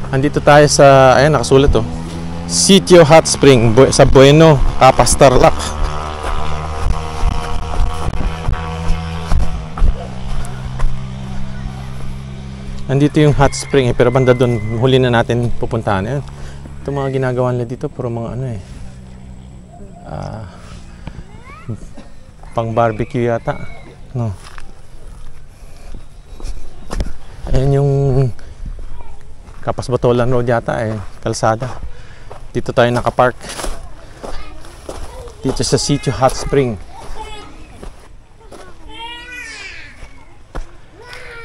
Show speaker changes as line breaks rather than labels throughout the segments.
Andito tayo sa, ayan nakasulat oh, Sitio Hot Spring sa Bueno, Capas, Tarlac. Andito yung hot spring pero banda doon huli na natin pupuntahan. Ayan. Ito mga ginagawa nila dito puro mga ano pang barbecue yata, no. Ayan yung Capas Batolan Road yata kalsada. Dito tayo nakapark. Dito sa Sitio Hot Spring.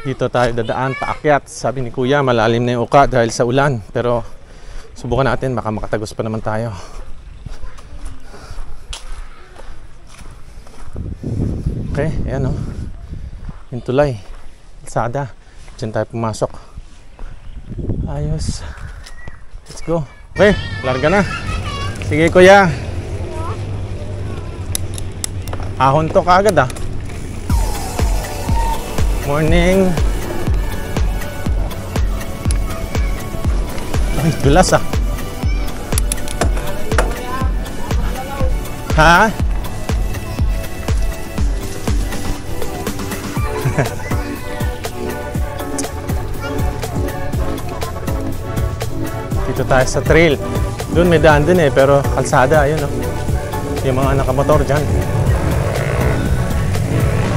Dito tayo dadaan paakyat. Sabi ni Kuya, malalim na yung uka dahil sa ulan. Pero subukan natin, baka makatagos pa naman tayo. Okay, ayan o. Yung tulay. Kalsada. Diyan tayo pumasok. Ayos. Let's go. Okay, larga na. Sige Kuya. Ahon to kaagad ah. Morning. Ay, dulas ah. Ha? Dito tayo sa trail. Doon may daan din pero kalsada, ayun oh. Yung mga nakamotor dyan.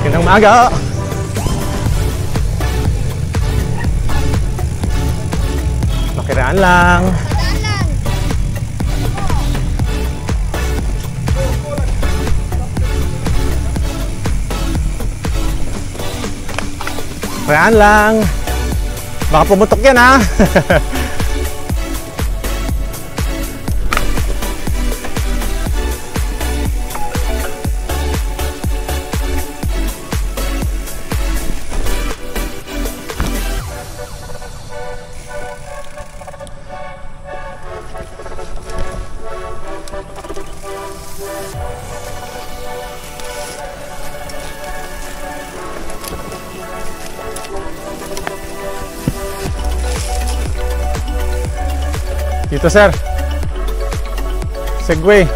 Kinang maga oh. Makiraan lang. Makiraan lang. Baka pumutok yan ha. Dito sir, Segway,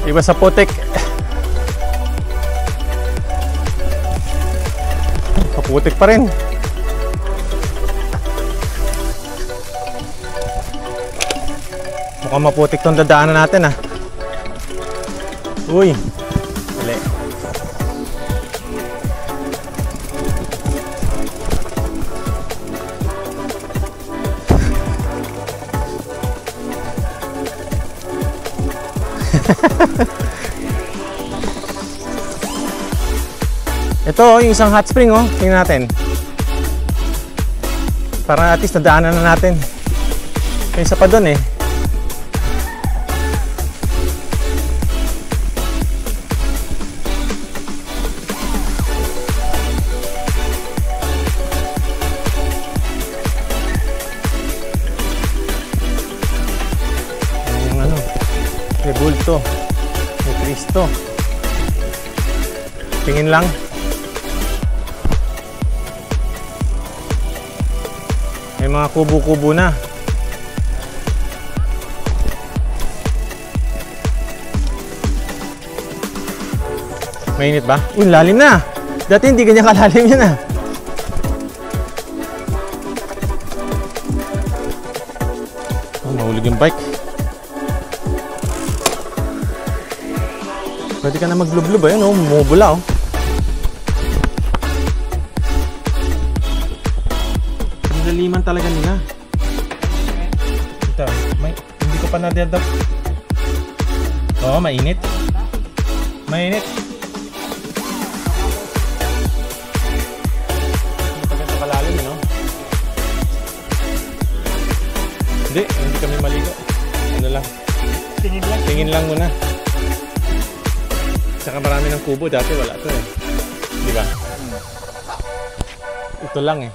iwas sa putik. Kaputik pa rin. Mukhang maputik tong dadaanan natin ah. Uy, mali. Ito yung isang hot spring oh, tingnan natin. Para at least nadaanan na natin. May isa pa doon yung ano, may bulto, may Cristo. Tingin lang. May mga kubo-kubo na. Mainit ba? Uy, lalim na. Dati hindi ganyan kalalim yan ah. Oh, mahulog yung bike. Pwede ka na maglublob ayun oh, mumubula oh. Laliman talaga nila. Ito, hindi ko pa nadadap. Oo, mainit. Mainit. Hindi pa ganito kalalim, no? Hindi kami maligo. Ano lang? Tingin lang muna. Saka marami ng kubo, dati wala to Di ba? Ito lang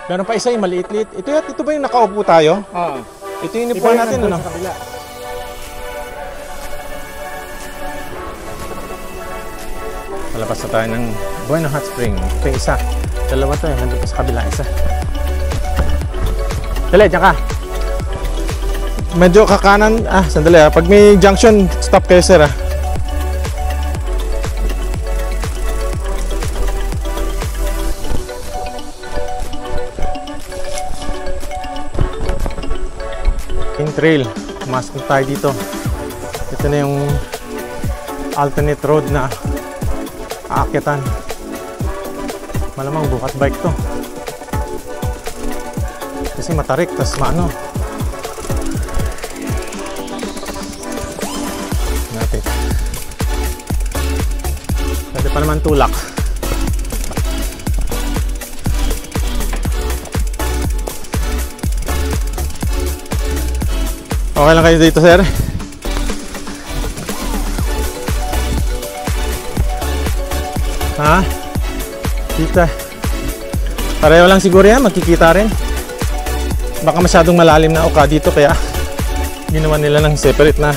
Meron pa isa yung maliit-liit. Ito ba yung nakaupo tayo? Oo. Ito yung inipuan natin, ano? Palabas na tayo ng Bueno Hot Spring. Ito yung isa. Dalawa to nandun pa sa kabila isa. Dali, dyan ka. Medyo kakanan. Ah, sandali ah. Pag may junction, stop kayo sir ah. In trail. Pumasok tayo dito. Ito na yung alternate road na aakyatan. Malamang bukat bike to. Kasi matarik, tas maano. Natin. Pwede pa naman tulak. Okay lang kayo dito, sir? Ha? Dito. Pareho lang siguro yan, magkikita rin. Baka masyadong malalim na uka dito kaya ginawa nila ng separate na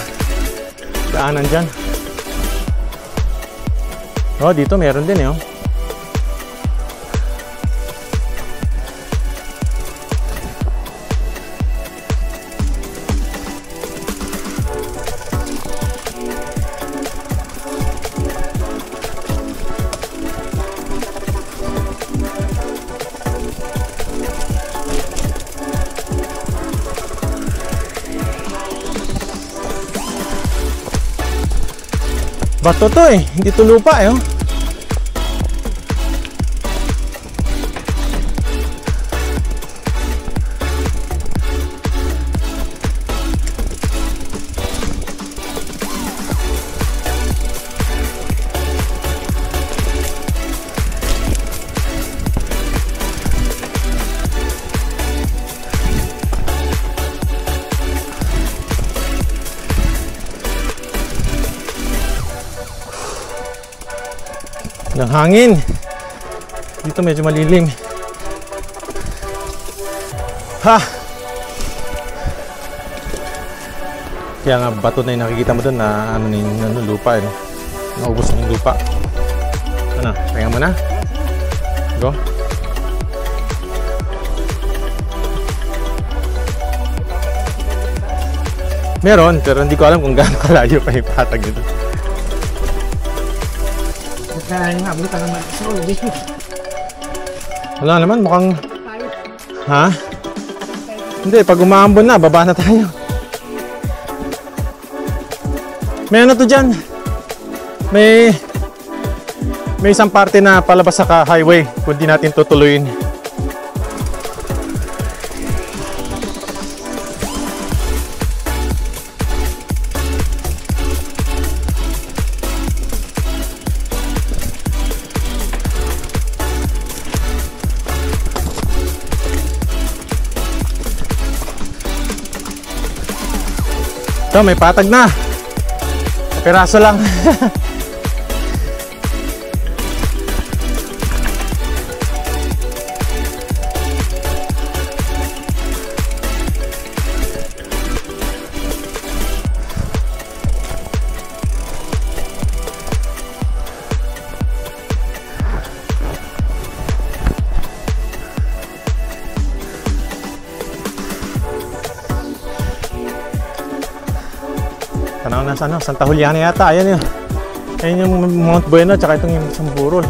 daanan dyan. Oh, dito meron din eh. Oh. Bato to eh, hindi to lupa eh. Oh. Ng hangin. Dito medyo malilim. Ha! Kaya nga bato na yung nakikita mo doon na ano na yung lupa eh. Naubos na yung lupa. Ano? Kaya mo na? Go. Meron, pero hindi ko alam kung gaano kalayo pa yung patag nito. Wala naman, mukhang... Ha? Hindi, pag umaambon na, baba na tayo. May ano to dyan? May isang parte na palabas sa highway kung di natin tutuloyin. Ito, may patag na. Peraso lang. Tanaw na sa ano, Santa Juliana yata. Ayan yun. Ayan yung Mount Bueno, tsaka itong yung isang burol.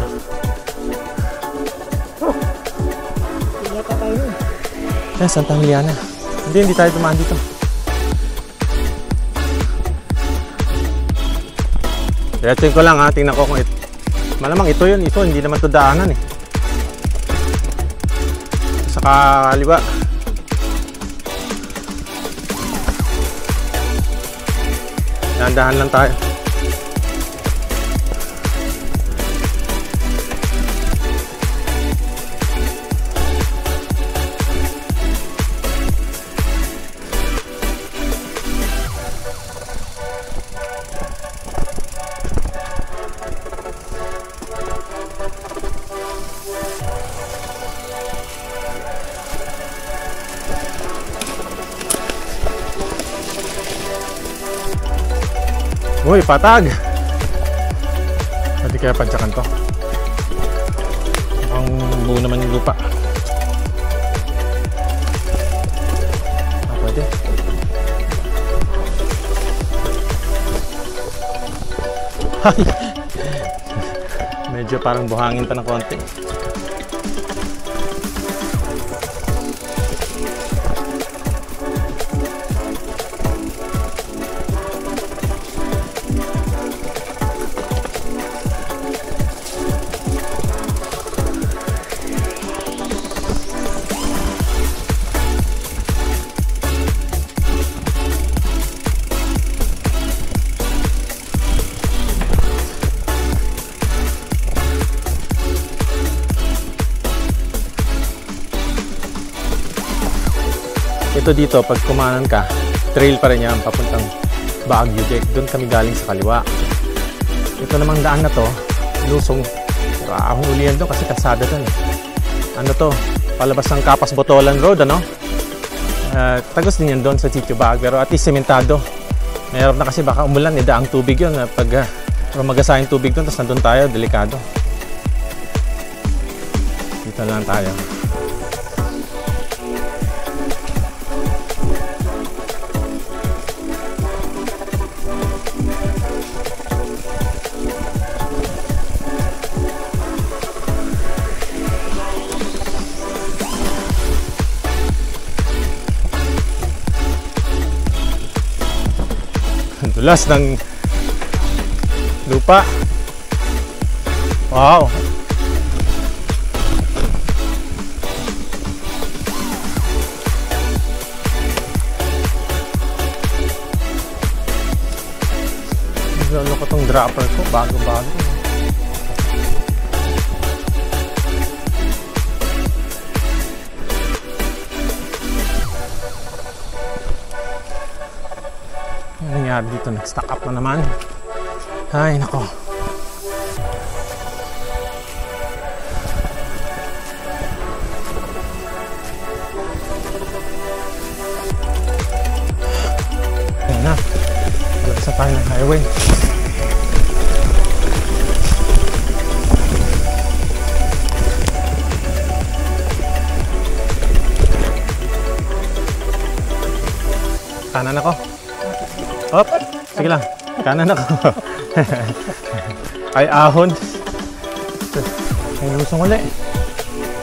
Ayan, Santa Juliana. Hindi tayo dumaan dito. Diretsuin ko lang ha, tingnan ko kung ito. Malamang ito yun, ito, hindi naman ito daanan eh. Saka kaliwa. Dahan-dahan lang tayo. Uy, patag! Pwede kaya pansyakan to. Ang buo naman yung lupa. din. Medyo parang buhangin pa ng konti. Ito dito, pag kumanan ka, trail pa rin yan papuntang Baguio Deck. Doon kami galing sa kaliwa. Ito namang daan na to, lusong. Ahong ulihan doon kasi kalsada doon. Ano to, palabas ng Capas Botolan Road, ano? Tagos din yan doon sa Sitio Bag, pero at least sementado. Mayroon na kasi baka umulan, daang tubig yun. Pag magasayang tubig doon, tapos nandun tayo, delikado. Dito lang tayo. Dulas ng lupa. Wow. Ano ko tong dropper ko, bago-bago. Nangyari dito, nag-stack up na naman. Ay, nako. Ayan na. Labas na tayo ng highway. Kanan ako. Hop, sige lang. Kanan ako. Ay, ahon. May lusong ulit.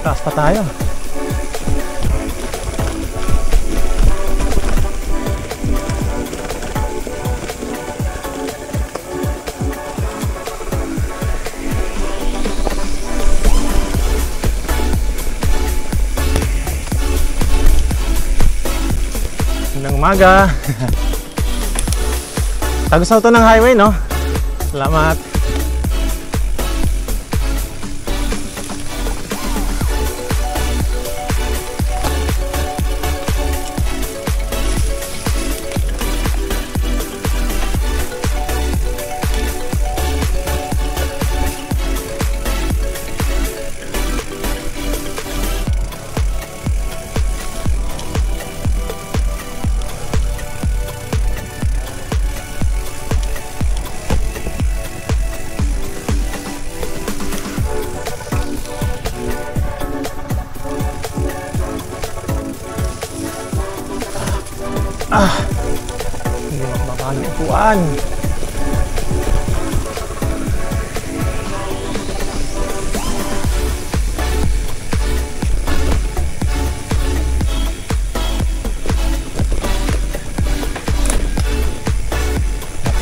Taas pa tayo. Magandang umaga. Tagos na ito ng highway, no? Salamat. Hindi makababa ng upuan.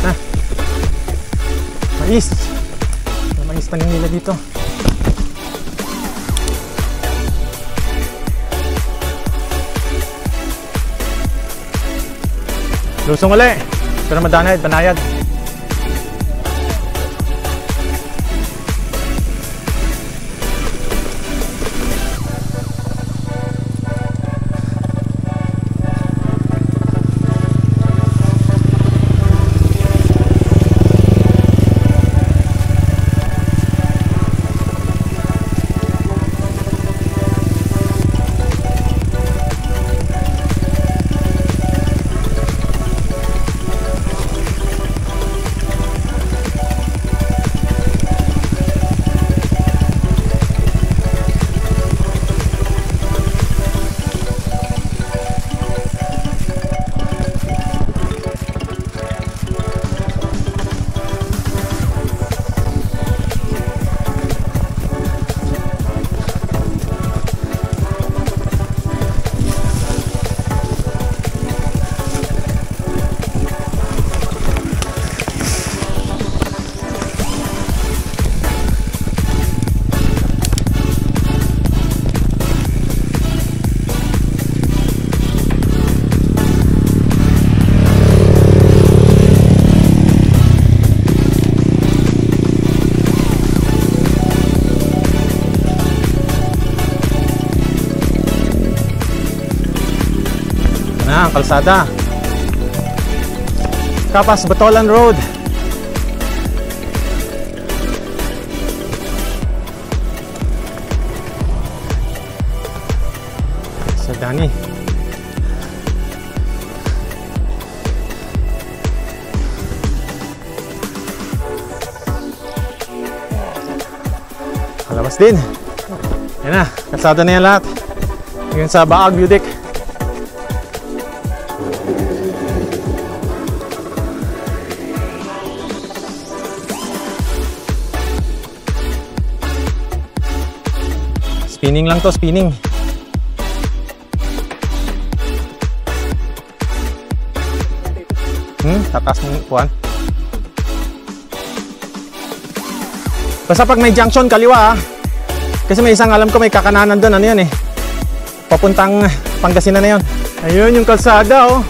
Na. Mais. Mais pa nila dito. Lusong ulit. Pero madanayad, banayad. Na ang kalsada. Kapas Batolan Road. Sa Dani. Kalabas din. Yan na, kalsada na yan lahat. Ngayon sa Baag View Deck. Spinning lang to, spinning. Tatas ng kuwan. Basta pag may junction, kaliwa ah. Kasi may isang alam ko may kakananan doon. Ano yan eh? Papuntang Pangasinan na yun. Ayun yung kalsada oh.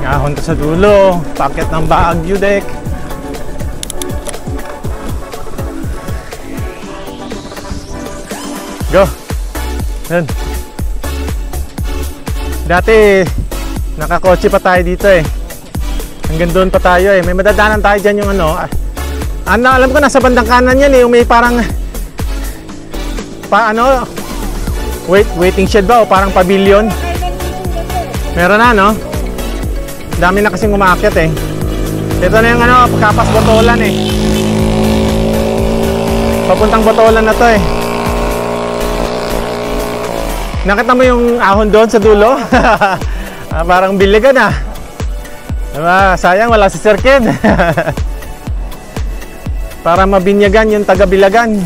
Ahon to sa dulo, packet ng Baag View Deck. Go! Yan. Dati, nakakotse pa tayo dito eh. Hanggang doon pa tayo eh. May madadaanan tayo dyan yung ano. Alam ko nasa bandang kanan yan eh. Yung may parang, waiting shed ba o parang pavilion. Meron na no? Dami na kasing umakyat eh. Ito na yung ano, Kapas Batolan eh. Papuntang Batolan na to eh. Nakita mo yung ahon doon sa dulo? Parang biligan ah. Diba? Sayang wala si Sir Ken. Para mabinyagan yung taga-Bilagan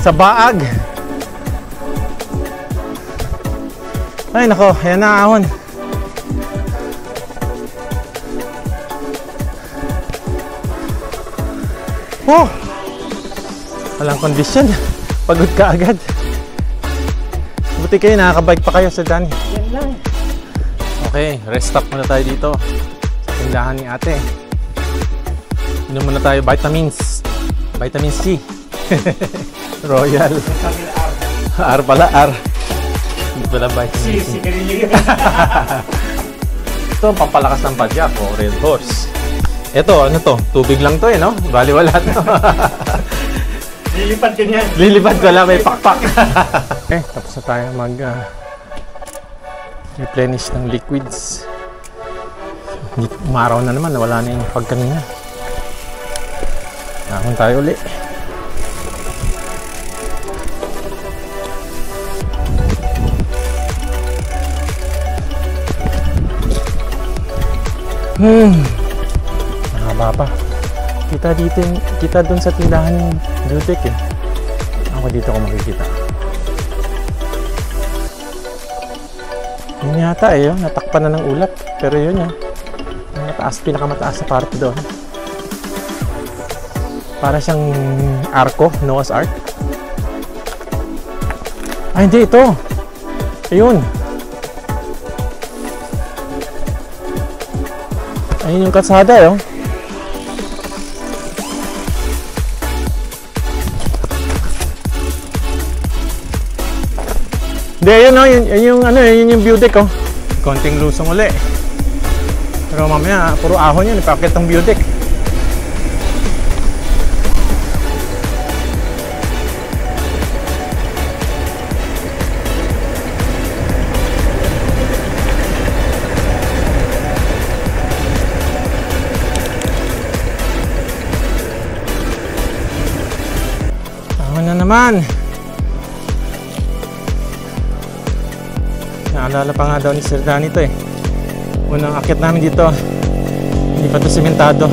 sa Baag. Ay nako, yan na ahon. Oh, walang kondisyon. Pagod ka agad. Buti kayo, nakakabike pa kayo sa Dani. Yan lang. Okay, rest stop muna tayo dito sa tindahan ni ate. Inom muna tayo vitamins. Vitamin C. Royal. R pala, R. Hindi pala vitamin C. Ito, pampalakas ng padyak o Red Horse. Ito, ano to? Tubig lang to eh, no? Bali wala to.
Lilipad ko niyan.
Lilipad ko lang, may pakpak. Okay, tapos na tayo replenish ng liquids. Umaraw na naman, wala na yung pagkanina. Nakon tayo uli. Mahaba pa. Kita dun sa tindahan ng View Deck eh. Ako dito ko makikita. Yun yata eh, natakpan na ng ulap. Pero yun yun. Pinakamataas na parte doon. Para siyang arko, Noah's Ark. Ay hindi, ito. Ayun. Ayun yung kalsada eh. Hindi, yun o, yun yung View Deck oh. Konting lusong uli. Pero mamaya, puro ahon yun, ipakit ng View Deck. na naman. Naalala pa nga daw ni Sir Danny to eh. Unang akit namin dito, hindi pa to sementado.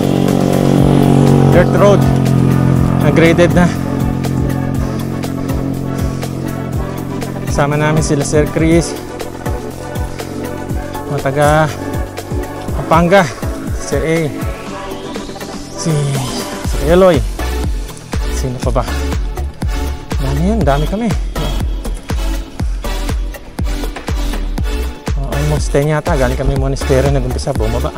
Dirt road. Graded na. Kasama namin sila Sir Chris, mga taga Pampanga, Sir A, si Eloy, sino pa ba? Dami yan, dami kami. Almost 10 yata, galing kami monastery, nag-umpisa bumaba.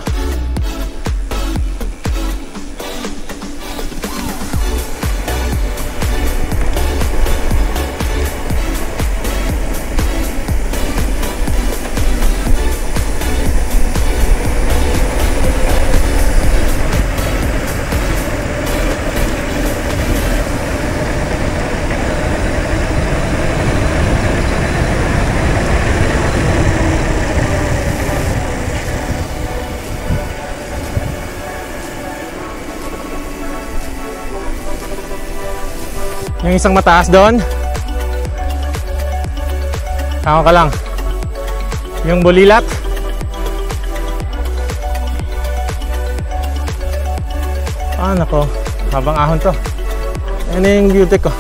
Yung isang mataas doon, ako ka lang. Yung bulilat, nako, habang ahon to. Yan yung beauty ko.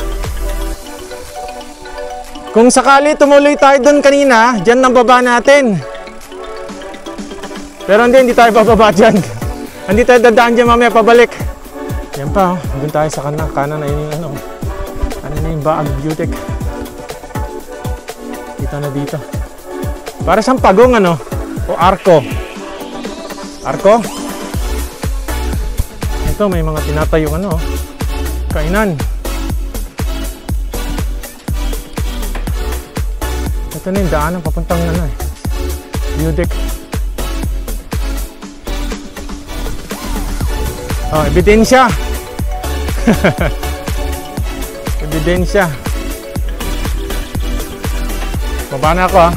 Kung sakali tumuloy tayo doon kanina, dyan nang baba natin. Pero hindi tayo bababa dyan. Hindi tayo dadaan dyan mamaya pabalik. Yan pa, doon tayo sa kanan, ayun yung ano na yung Baag Beauty. Kita na dito. Para siyang pagong ano, o arko. Arko? Ito may mga tinatayong ano, kainan. Ito na yung daanan papuntang ano eh, Beauty. Oh, ebidensya. Ebidensya. Baba na ako ha.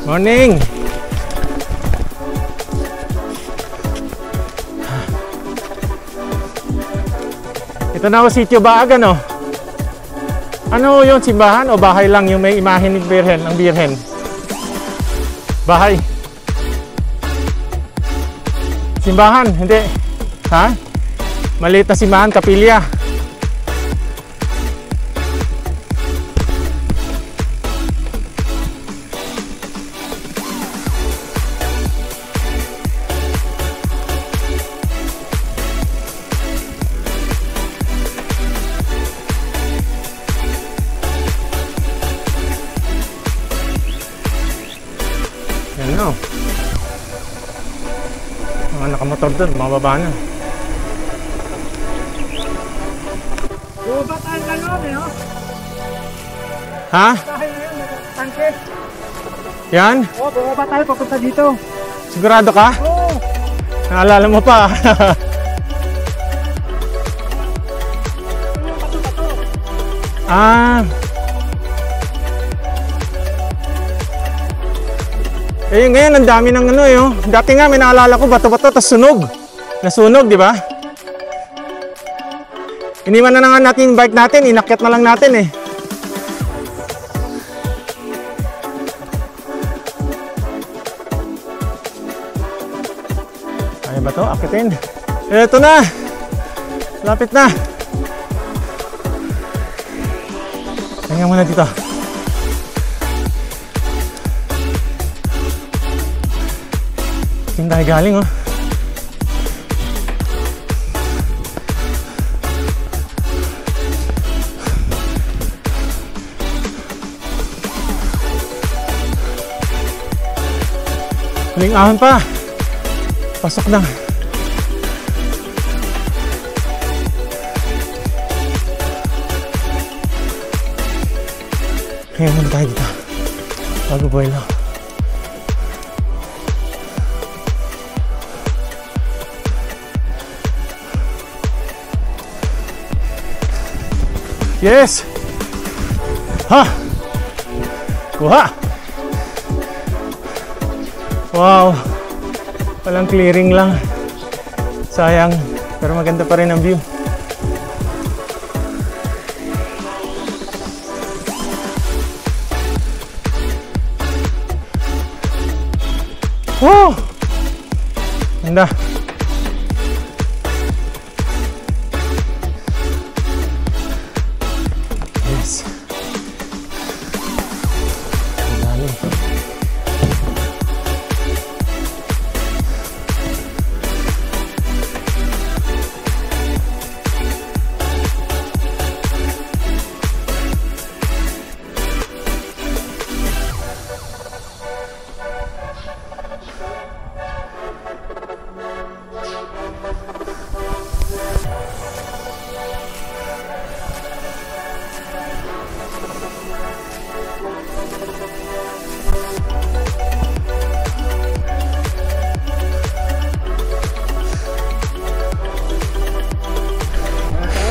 Morning. Ito na ako sitio Baag ano? Ano yun, simbahan o bahay lang yung may imahe ni Birhen, ang Birhen? Bahay. Simbahan, hindi. Ha? Maliit na simbahan, kapilya. Yan o. Mga nakamotor doon, mababa na.
Bumaba tayo gano'n eh, no?
Ha?
Dahil na yun, tangke.
Yan?
Oo, bumaba tayo papunta dito.
Sigurado ka?
Oo.
Naalala mo pa. Ah. Eh ngayon ang dami ng ano eh. Dati nga may naalala ko bato-bato tas sunog. Nasunog, di ba? Iniwan na nga natin yung bike natin, inakyat na lang natin eh. Ay ba to? Akitin. Eto na. Lapit na. Tingnan mo na dito. Tingnan tayo galing oh. Huling ahon pa. Pasok na. Kaya muna tayo dito. Bago boilo. Yes! Ha! Kuha! Wow! Walang clearing lang. Sayang. Pero maganda pa rin ang view. Wow! Ganda. Yes. Ang lalim.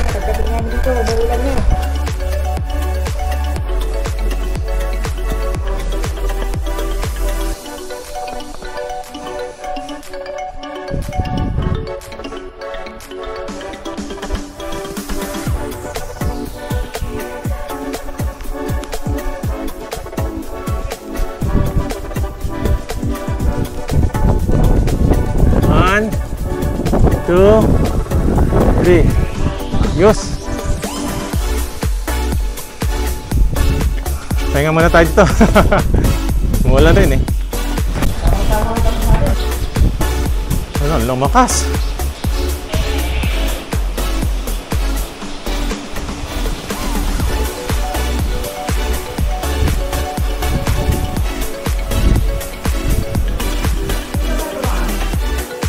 Pagdating namin dito, maulan na.
One, two, three. Yus. Pahinga muna tayo dito. Umulan rin eh. Ano, lumakas.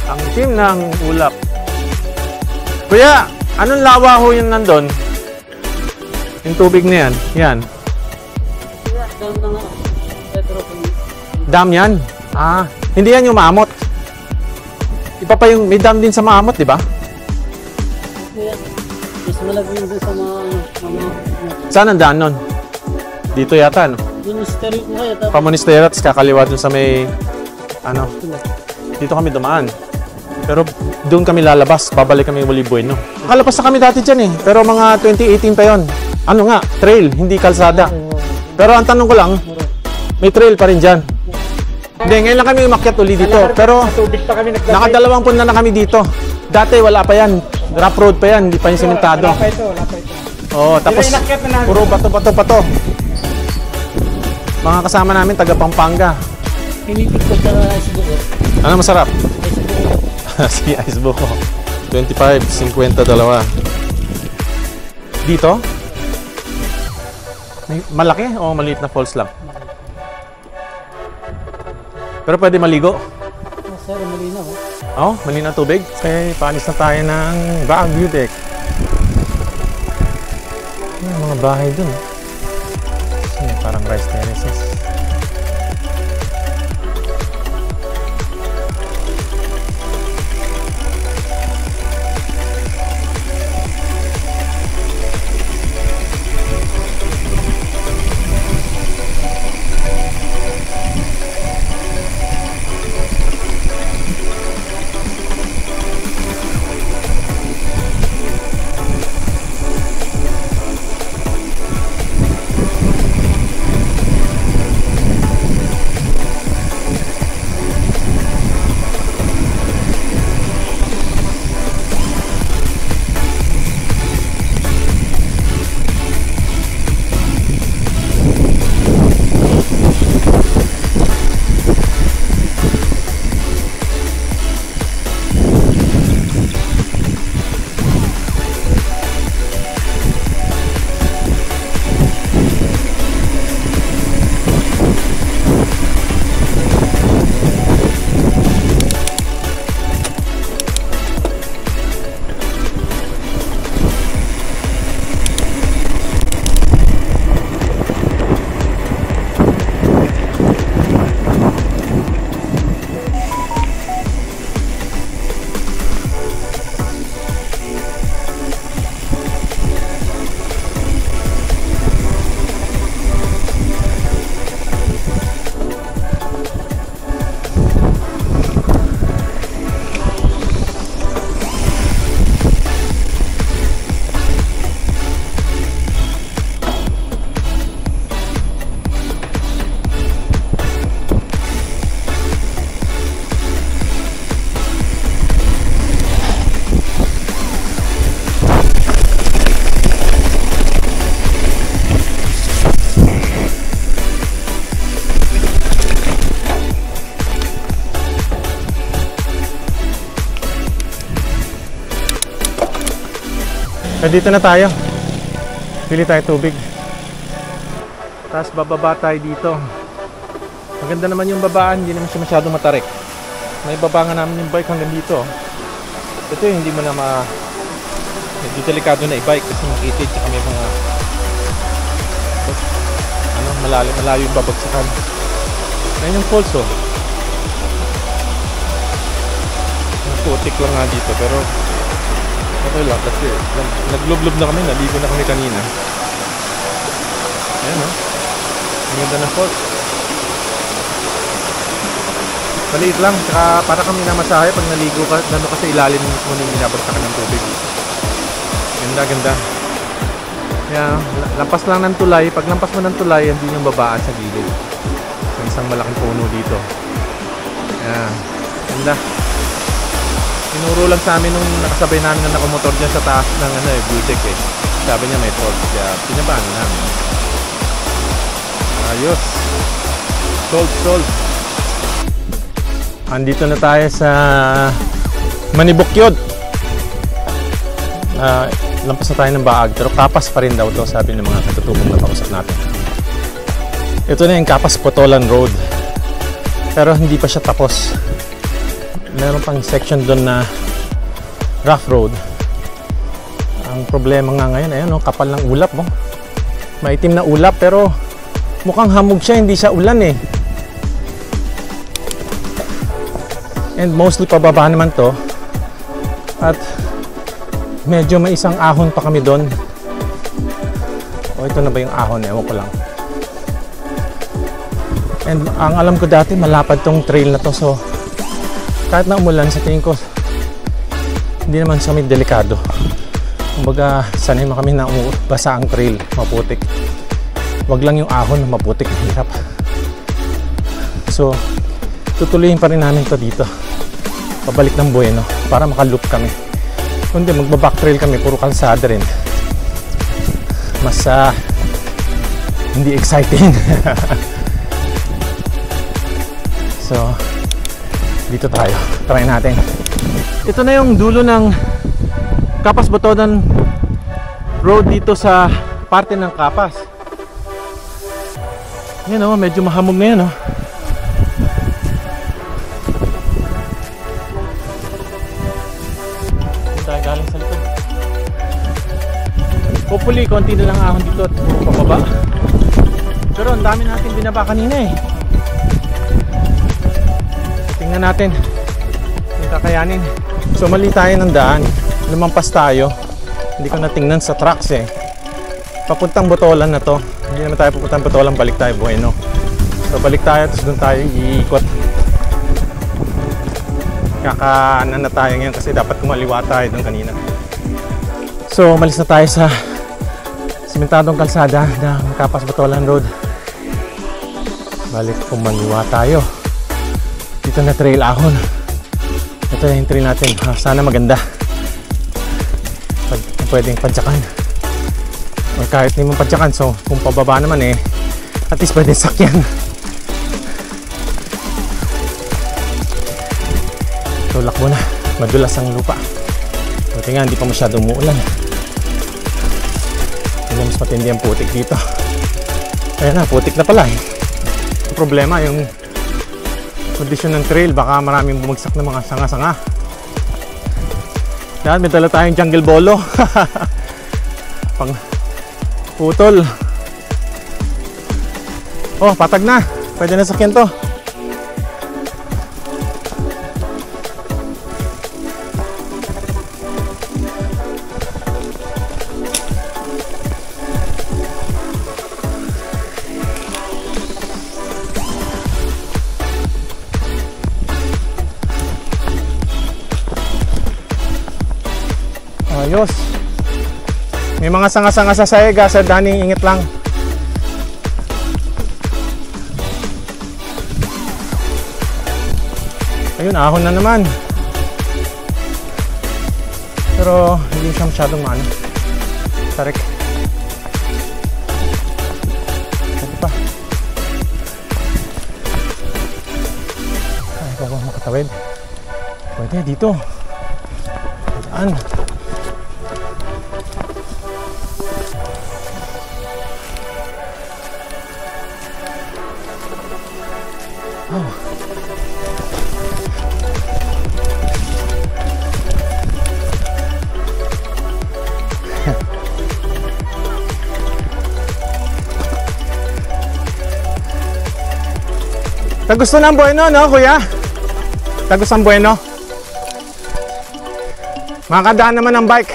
Ang team ng ulap. Kuya, anong lawa ho yung nandun? Yung tubig na yan. Yan. Dam yan? Ah, hindi yan yung Maamot. Iba pa yung, may dam din sa Maamot, di ba?
Mas malaki yun sa mga...
Saan ang daan nun? Dito yata, no?
Ministry ko kayo. Tapos
Pamonistera, tapos kakaliwa dun sa may... Ano? Dito kami dumaan. Pero doon kami lalabas, babalik kami muli Bueno. Nakalabas na kami dati dyan eh, pero mga 2018 pa yon. Ano nga, trail, hindi kalsada. Pero ang tanong ko lang, may trail pa rin dyan. Hindi, ngayon lang kami umakyat uli dito. Pero
Tubig pa kami naglagay.
nakadalawang pun na kami dito. Dati wala pa yan, rough road pa yan, hindi pa yung sementado.
Wala pa ito, wala pa ito.
Oo, tapos
inakyat na namin.
puro bato. Mga kasama namin, taga Pampanga.
pinipig ko sa Cebu.
Ano masarap?
Ay, Cebu.
Si Ice Buko. 25, 50 dalawa. Dito? May malaki o maliit na falls lang? Pero pwede maligo?
Oh, sir, malinaw.
Oh, malinaw tubig? Okay, paalis na tayo ng Baguio Deck. May mga bahay dun. Parang rice terraces. Kaya dito na tayo. Pili tayo tubig. Tapos bababa tayo dito. Maganda naman yung babaan, hindi naman siya masyadong matarik. May baba nga namin yung bike hanggang dito. Ito yung hindi mo na medyo delikado na i-bike kasi makitid tsaka may mga malayo yung babagsakan. Ngayon yung falls oh. Putik lang nga dito pero okay lang kasi naglublob na kami, naligo na kami kanina. Ayan oh. Ang ganda ng falls. Maliit lang, tsaka para kami namasahe pag naligo ka, nandun ka sa ilalim mismo ng binabagsakan ng tubig. Ganda, ganda. Kaya, lampas lang ng tulay. Pag lampas mo ng tulay, hindi yung babaan sa gilid. May isang malaking puno dito. Kaya, ganda. Tinuro lang sa amin nung nakasabay namin na nakamotor dyan sa taas ng view deck eh. Sabi niya may falls, kaya pinabaan namin. Ayos. Sold. Andito na tayo sa Manibukyod. Lampas na tayo ng Baag, pero Kapas pa rin daw ito, sabi ng mga katutubong na kausap natin. Ito na yung Kapas Potolan Road, pero hindi pa siya tapos. Meron pang section doon na rough road. Ang problema nga ngayon, ayan oh, kapal ng ulap mo. Maitim na ulap pero mukhang hamog siya, hindi siya ulan eh. And mostly pababa naman to. At medyo may isang ahon pa kami doon. O ito na ba yung ahon? Ewan ko lang. And ang alam ko dati malapad tong trail na to. So kahit na umulan sa tingin ko hindi naman sa may delikado. Kumbaga sanay kami na basa ang trail, maputik. Wag lang yung ahon na maputik, hirap. So tutuloyin pa rin namin to dito. Pabalik ng Bueno para makaloop kami. Kundi magba-backtrail kami, puro kalsada rin. Mas hindi exciting. So, dito tayo. Try natin. Ito na yung dulo ng Kapas Botolan Road dito sa parte ng Kapas. Yan o, medyo mahamog na yan o. Tayo galing sa likod. Hopefully, konti na lang ahon dito at pababa. Pero ang dami natin binaba kanina eh. Tingnan natin yung kakayanin. So mali tayo ng daan. Lumampas tayo. Hindi ko natingnan sa tracks eh. Papuntang Botolan na to. Hindi naman tayo papuntang Botolan, balik tayo Bueno. So balik tayo, tapos doon tayo iikot. Kakaanan na tayo ngayon kasi dapat kumaliwa tayo doon kanina. So umalis na tayo sa simentadong kalsada ng Kapas Botolan Road. Balik kumaliwa tayo. Dito na trail ahon. Ito na yung trail natin. Sana maganda. Pwedeng padyakan. O kahit hindi mong padyakan. So kung pababa naman eh, at least pwedeng sakyan. So lakbo na. Madulas ang lupa. Buti nga hindi pa masyadong umuulan. Hindi mas matindi ang putik dito. Ayan na, putik na pala eh. Ang problema yung kondisyon ng trail, baka maraming bumagsak ng mga sanga-sanga. Yan, may dala tayong jungle bolo. Pang putol. Oh, patag na. Pwede na sakyan to. Ayos. May mga sanga-sanga sa saega, sa daning ingit lang. Ayun, ahon na naman. Pero hindi siya masyadong maano. Tarik. Ano pa? Ay, ikaw ba makatawid? Pwede, dito. Saan? Tagusto ng Bueno, no, kuya? Tagusto ng Bueno. Makakadaan naman ng bike.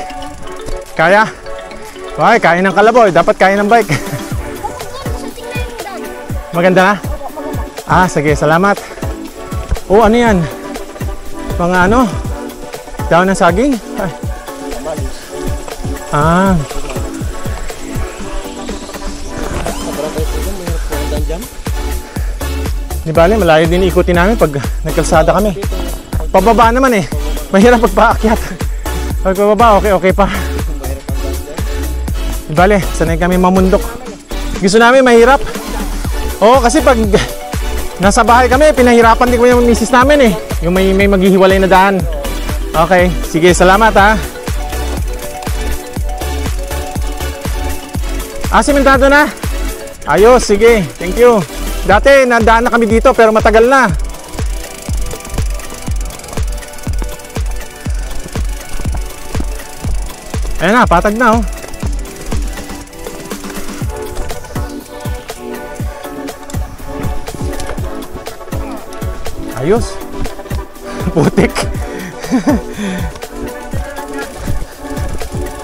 Kaya? Okay, kaya ng kalaboy. Dapat kaya ng bike. Maganda na? Ah, sige, salamat. Oh, ano yan? Mga ano? Daon ng saging? Ay. Ah. Di bale, malayo din ikutin namin pag nagkalsada kami. Pababa naman eh. Mahirap pagpaakyat. Pag pababa, okay pa. Di bale, sanay kami mamundok. Gusto namin mahirap. Oo, kasi pag nasa bahay kami, pinahirapan din kami yung misis namin eh. Yung may maghihiwalay na daan. Okay, sige, salamat ha. Simentado na? Ayos, sige, thank you. Dati, nadaan na kami dito pero matagal na. Ayan na, patag na oh. Ayos. Putik.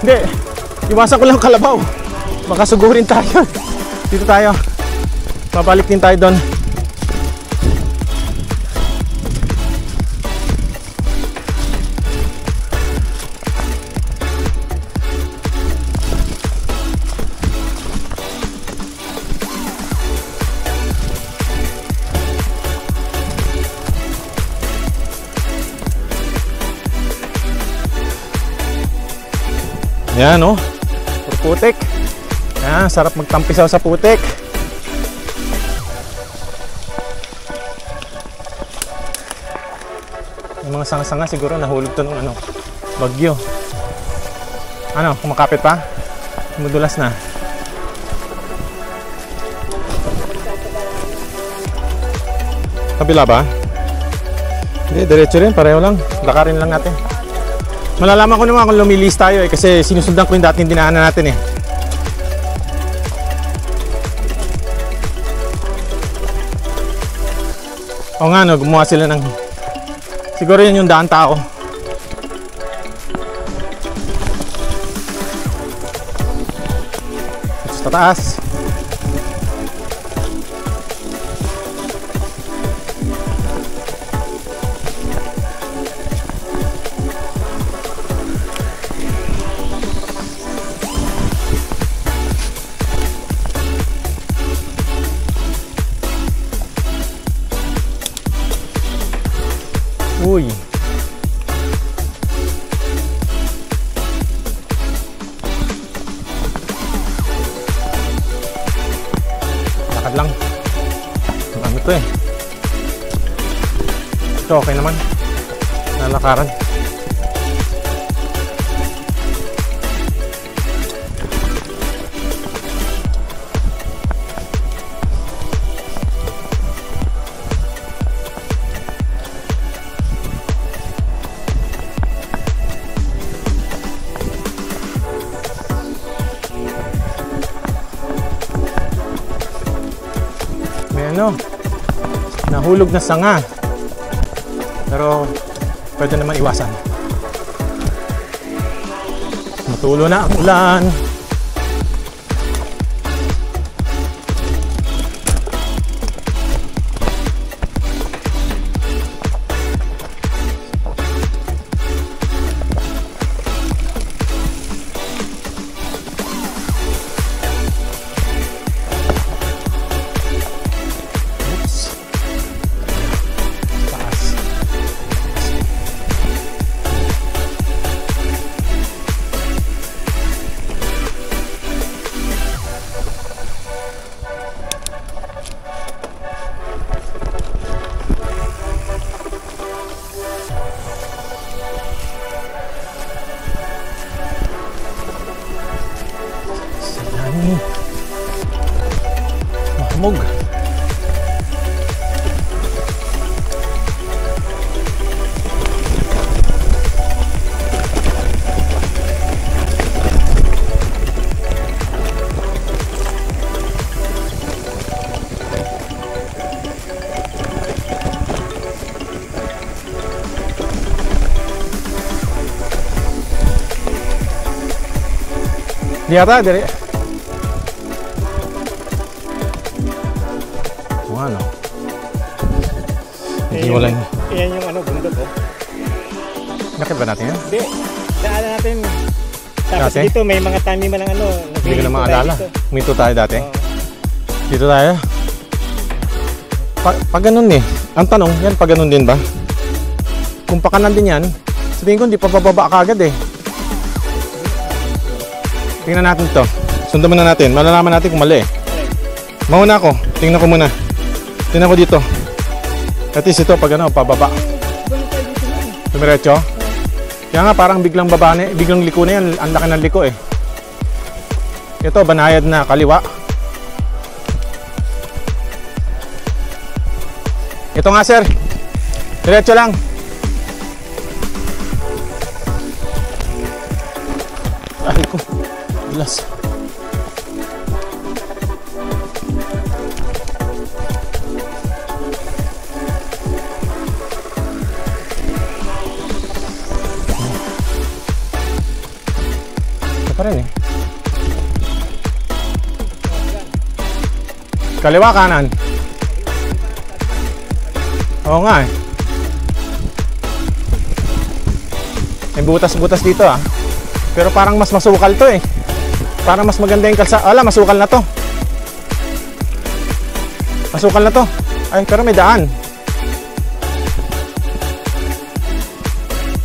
Hindi, iwasan ko lang kalabaw. Baka sugurin tayo. Dito tayo. Pabalik din tayo doon. Yan oh. Putik. Yan, sarap magtampisaw sa putik. Yung mga sanga-sanga siguro nahulog to ng ano, bagyo. Ano, kumakapit pa? Madulas na. Kabila ba? Hindi, diretso rin, pareho lang. Lakarin lang natin. Malalaman ko naman kung lumilis tayo eh, kasi sinusundan ko yung dating dinaanan natin eh. O nga no, gumawa sila ng... Siguro yun yung daan tao. Ito sa taas. Uy. Lakad lang. Ano to eh. Ito okay naman. Nalakaran. Ano, nahulog na sanga pero pwede naman iwasan. Matulo na ang ulan. Mahamog. Di ata, dire. O ano? Hindi wala yung...
Yan yung ano, bundok oh.
Nakit ba natin yan?
Hindi, daanan natin. Tapos
Dati?
dito may mga taniman ng ano.
Hindi ko na maalala. Minto tayo dati.
Oo.
Dito tayo. Pag ganun eh. Ang tanong, yan pag ganun din ba? Kung pakanan din yan, sa tingin ko hindi pa bababa kagad eh. Tingnan natin to. Sundan muna natin. Malalaman natin kung mali eh. Mauna ako. Tingnan ko muna. Tingnan ko dito. At least ito pag ano, pababa. Tumiretso? Kaya nga parang biglang baba na, biglang liko na yan. Ang laki ng liko eh. Ito, banayad na kaliwa. Ito nga sir. Diretso lang. Ay ko. Bilas. Ito pa rin eh. Kaliwa kanan. Oo nga eh. May butas-butas dito ah. Pero parang mas masukal to eh. Parang mas maganda yung kalsada. Ala, masukal na to. Masukal na to. Ay, pero may daan.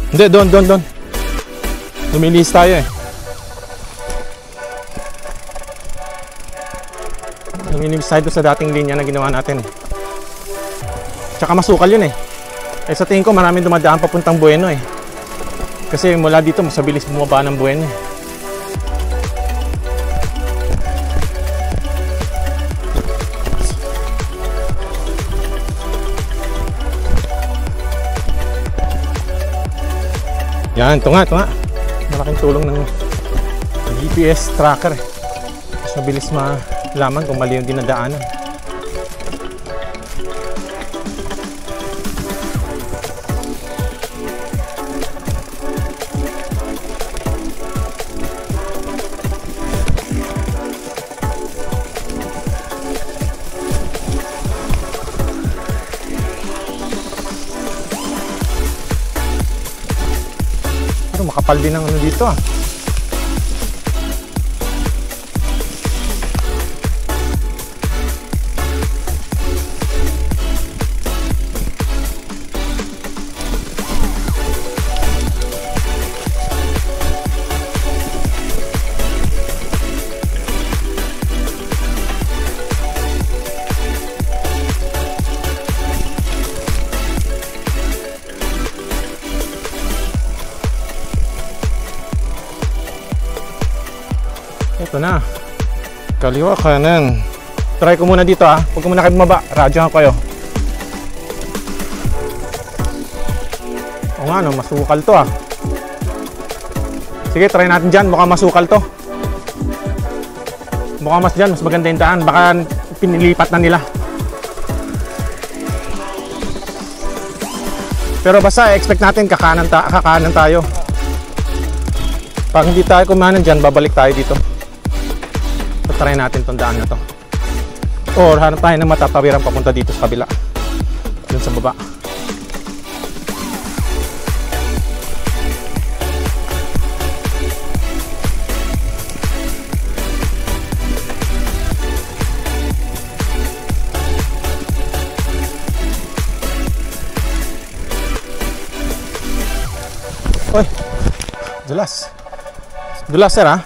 Hindi, doon. Lumilis tayo eh. Lumilis tayo doon sa dating linya na ginawa natin eh. Tsaka masukal yun eh. Eh sa tingin ko maraming dumadaan papuntang Bueno eh. Kasi mula dito mas mabilis bumaba ng Bueno eh. Yan, ito nga. Malaking tulong ng GPS tracker eh. Mas mabilis malaman kung mali yung dinadaanan. Pero makapal din ang ano dito ah. Ito na. Kaliwa kanan. Try ko muna dito ah. Huwag ko muna kayo bumaba. Radyohan ko kayo. O nga no, masukal to ah. Sige, try natin dyan. Mukhang masukal to. Mukhang mas dyan. Mas maganda yung daan. Baka pinilipat na nila. Pero basta expect natin kakanan tayo. Pag hindi tayo kumanan dyan, babalik tayo dito. So, try natin tong daan na to. Or hanap tayo ng matatawiran papunta dito sa kabila. Dun sa baba. Oy, dulas. Dulas sir ha.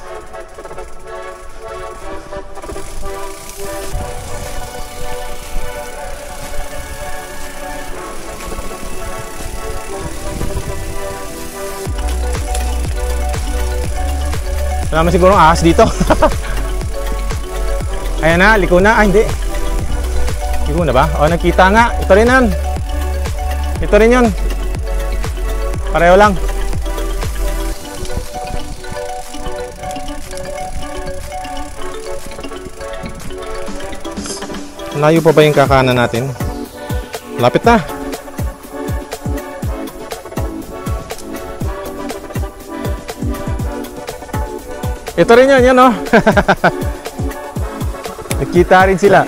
Wala naman siguro ahas dito. Ayan na, liko na. Ah, hindi. Liko na ba? O, nakita nga. Ito rin yun. Ito rin yun. Pareho lang. Layo pa ba yung kakanan natin? Lapit na. Ito rin yun, yan oh. Nagkita rin sila.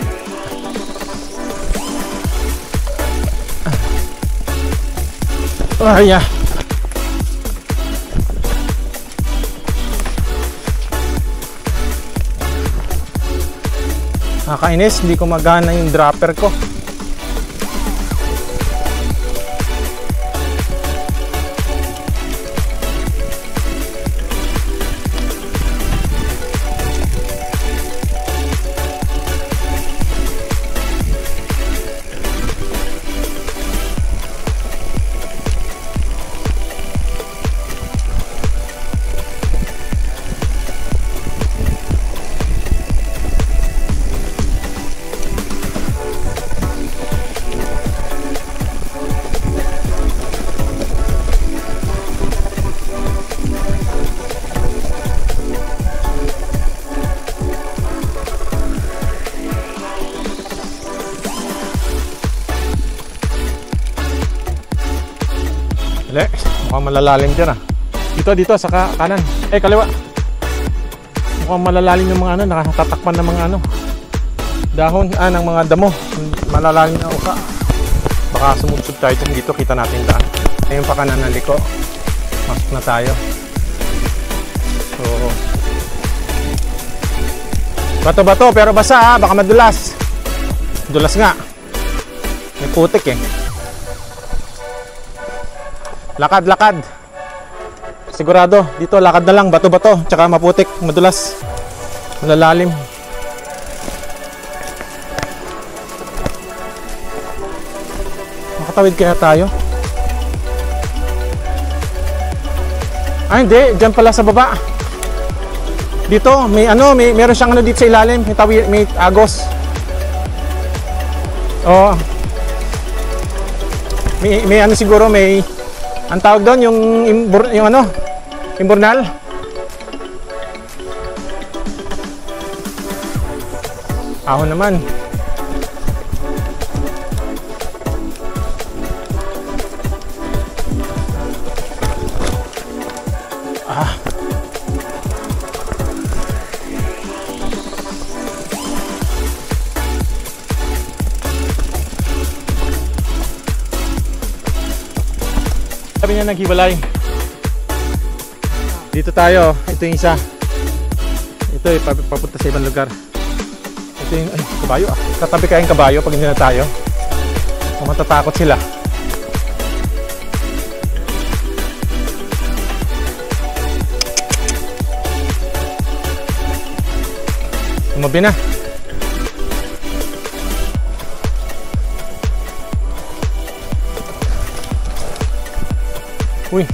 Ay, yeah. Nakakainis, hindi ko magana yung dropper ko. Dali, mukhang malalalim dyan ah. Dito, sa kanan. Kaliwa. Mukhang malalalim yung mga ano, nakatatakpan ng mga ano. Dahon, ng mga damo. Malalalim na uka. Baka sumudsud tayo dito, kita natin daan. Ayun pa kanan ng liko. Masok na tayo. So, bato-bato, pero basa baka madulas. Dulas nga. May putik eh. Lakad. Sigurado, dito lakad na lang, bato-bato, tsaka maputik, madulas, malalalim. Makatawid kaya tayo? Hindi, dyan pala sa baba. Dito, meron siyang ano dito sa ilalim, may agos. Oh. May ano siguro, may ang tawag doon, yung imburnal. Ahon naman. Sabi niya naghiwalay. Dito tayo. Ito yung isa. Ito papunta sa ibang lugar. Ito yung kabayo ah. Katabi kayong kabayo pag hindi na tayo. Matatakot sila. Tumabi na. Uy.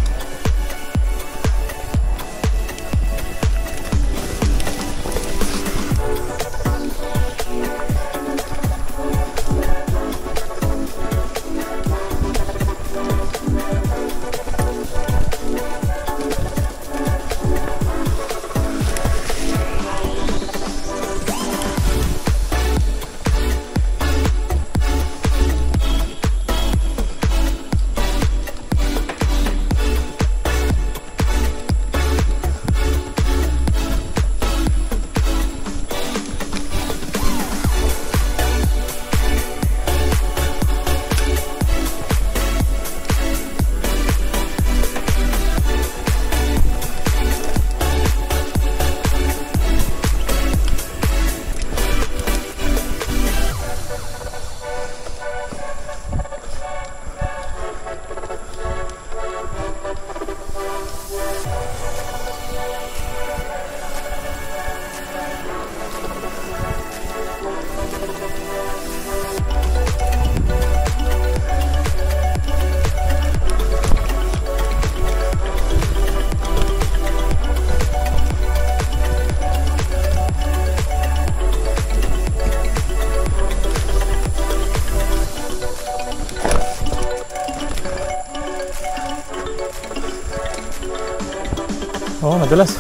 Oo, madulas.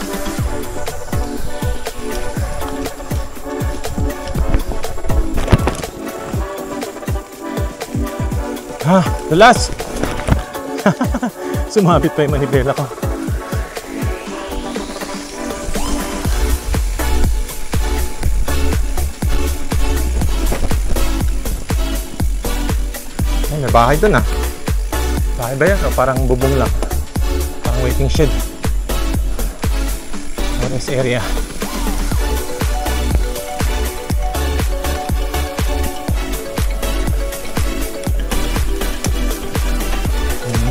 Dulas! Sumabit pa yung manibela ko. bahay dun ah. Bahay ba yan? O parang bubong lang? Parang waiting shed. Forest area.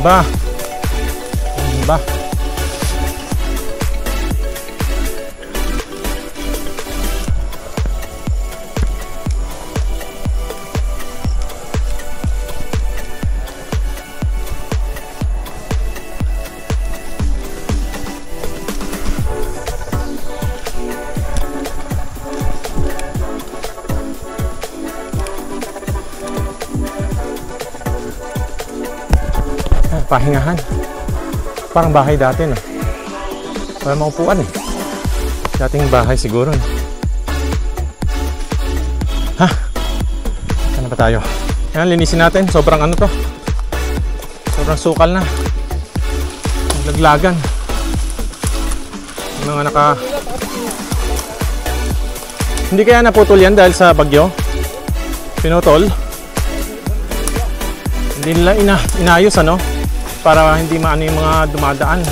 Ba? Ba? Pahingahan. Parang bahay dati, no? Parang maupuan eh. Dating bahay siguro. Ha? Saan ba tayo? Yan, linisin natin. Sobrang ano to. Sobrang sukal na. Naglaglagan. Yung mga Hindi kaya naputol yan dahil sa bagyo? Pinutol? Hindi nila inayos, ano? Para hindi maano yung mga dumadaan.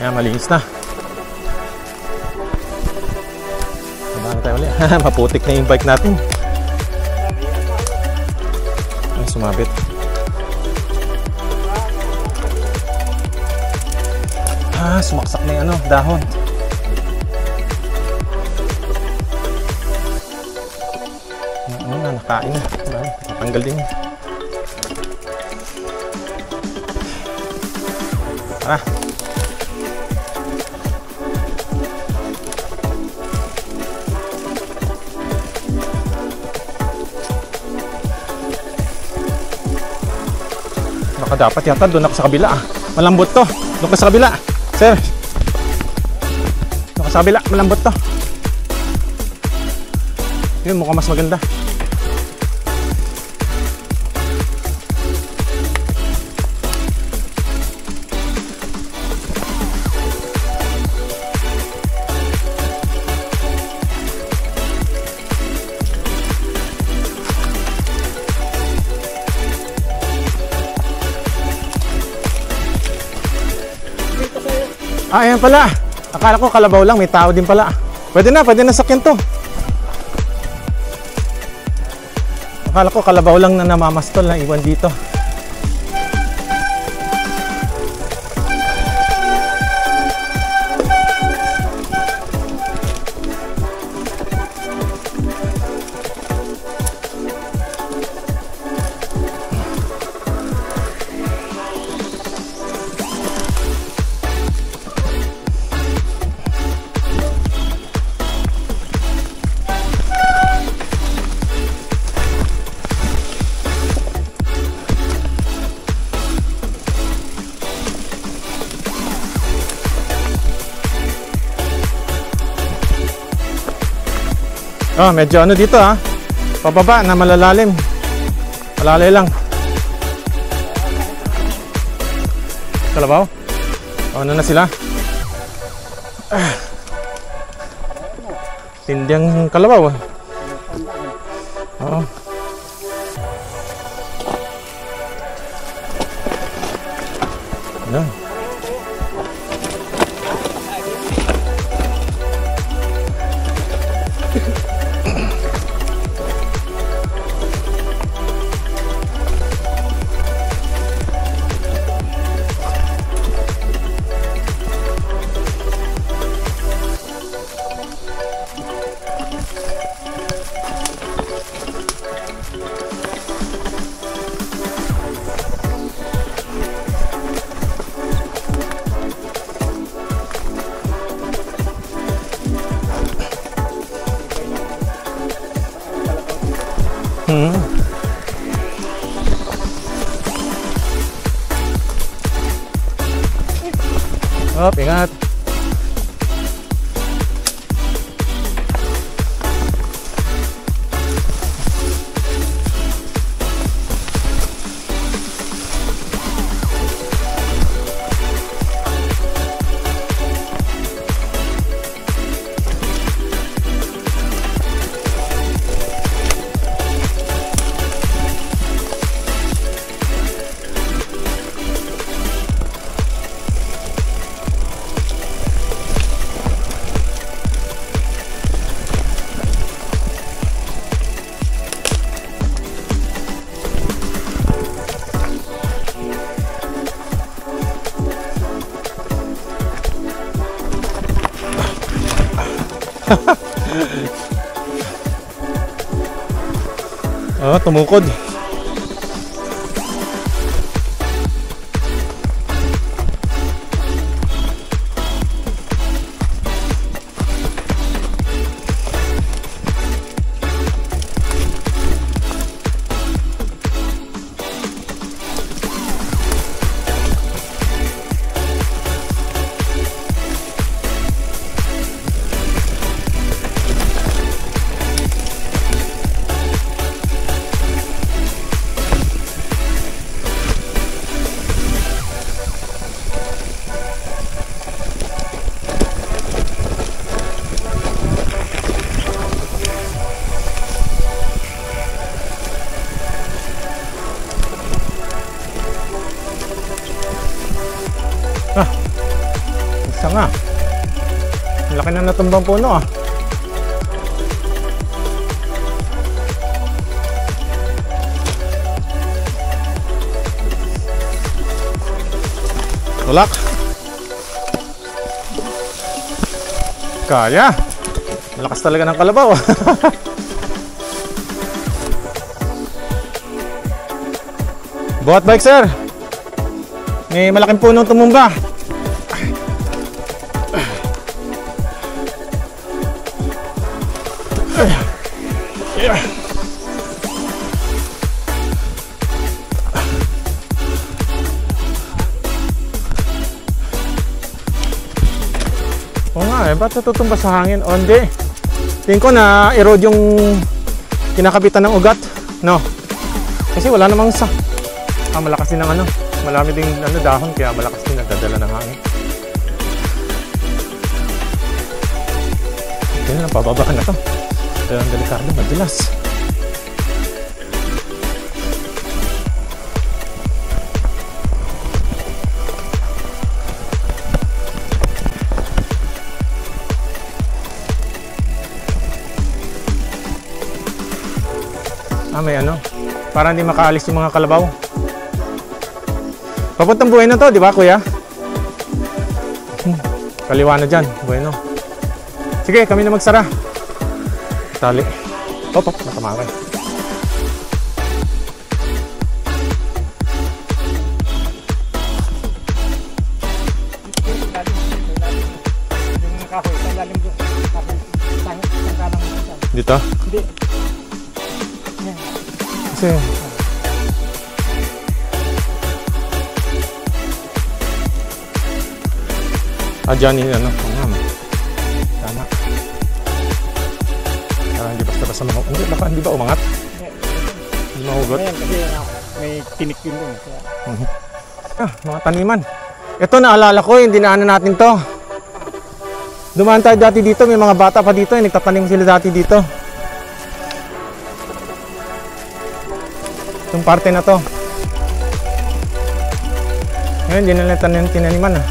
Ayan, malinis na. Samahan tayo ulit. Maputik na yung bike natin. Ay, sumabit. Sumaksak na yung dahon. Nakain na. Tatanggal din yun. Tara. Baka dapat yata doon ako sa kabila ah. Malambot to. Doon ka sa kabila. Sir, doon ka sa kabila, malambot to. Yun, mukhang mas maganda. Ayan pala. Akala ko kalabaw lang, may tao din pala. Pwede na sakyan to. Akala ko kalabaw lang na namamastol na iwan dito. Oh, medyo ano dito ha. Pababa na malalalim. Malalay lang. Kalabaw? Oh, ano na sila? Tindiyang kalabaw. Oo. Ayan. Oh, ingat. Oh, tumukod. Isa nga. Ang laki na natumbang puno ah. Tulak. Kaya. Malakas talaga ng kalabaw. Buhat bike sir. May malaking punong tumumba. Oo nga eh, ba't natutumba sa hangin? O hindi. Tingin ko na erode yung kinakabitan ng ugat. No? Kasi wala namang sa... malakas din ang ano. Malami ding dahon kaya malakas din nagdadala ng hangin. Kaya na, pababakan na to. Pero ang delikado, madulas. May ano, para hindi makaalis yung mga kalabaw. Papuntang Bueno to, di ba kuya? Kaliwa na dyan, Bueno. Sige, kami na magsara. Tali. Opo, natama kayo. Dito?
Hindi.
Kasi dyan yung ano, tama. Hindi basta-basta mga hindi, baka hindi ba umangat? Hindi mahugot?
Ayan, kasi may tinik yun dun.
Mga taniman. Ito naalala ko, yung dinaanan natin to. Dumaan tayo dati dito, may mga bata pa dito, nagtatanim sila dati dito. Itong parte na to. Ngayon, hindi na lang tinaniman ah.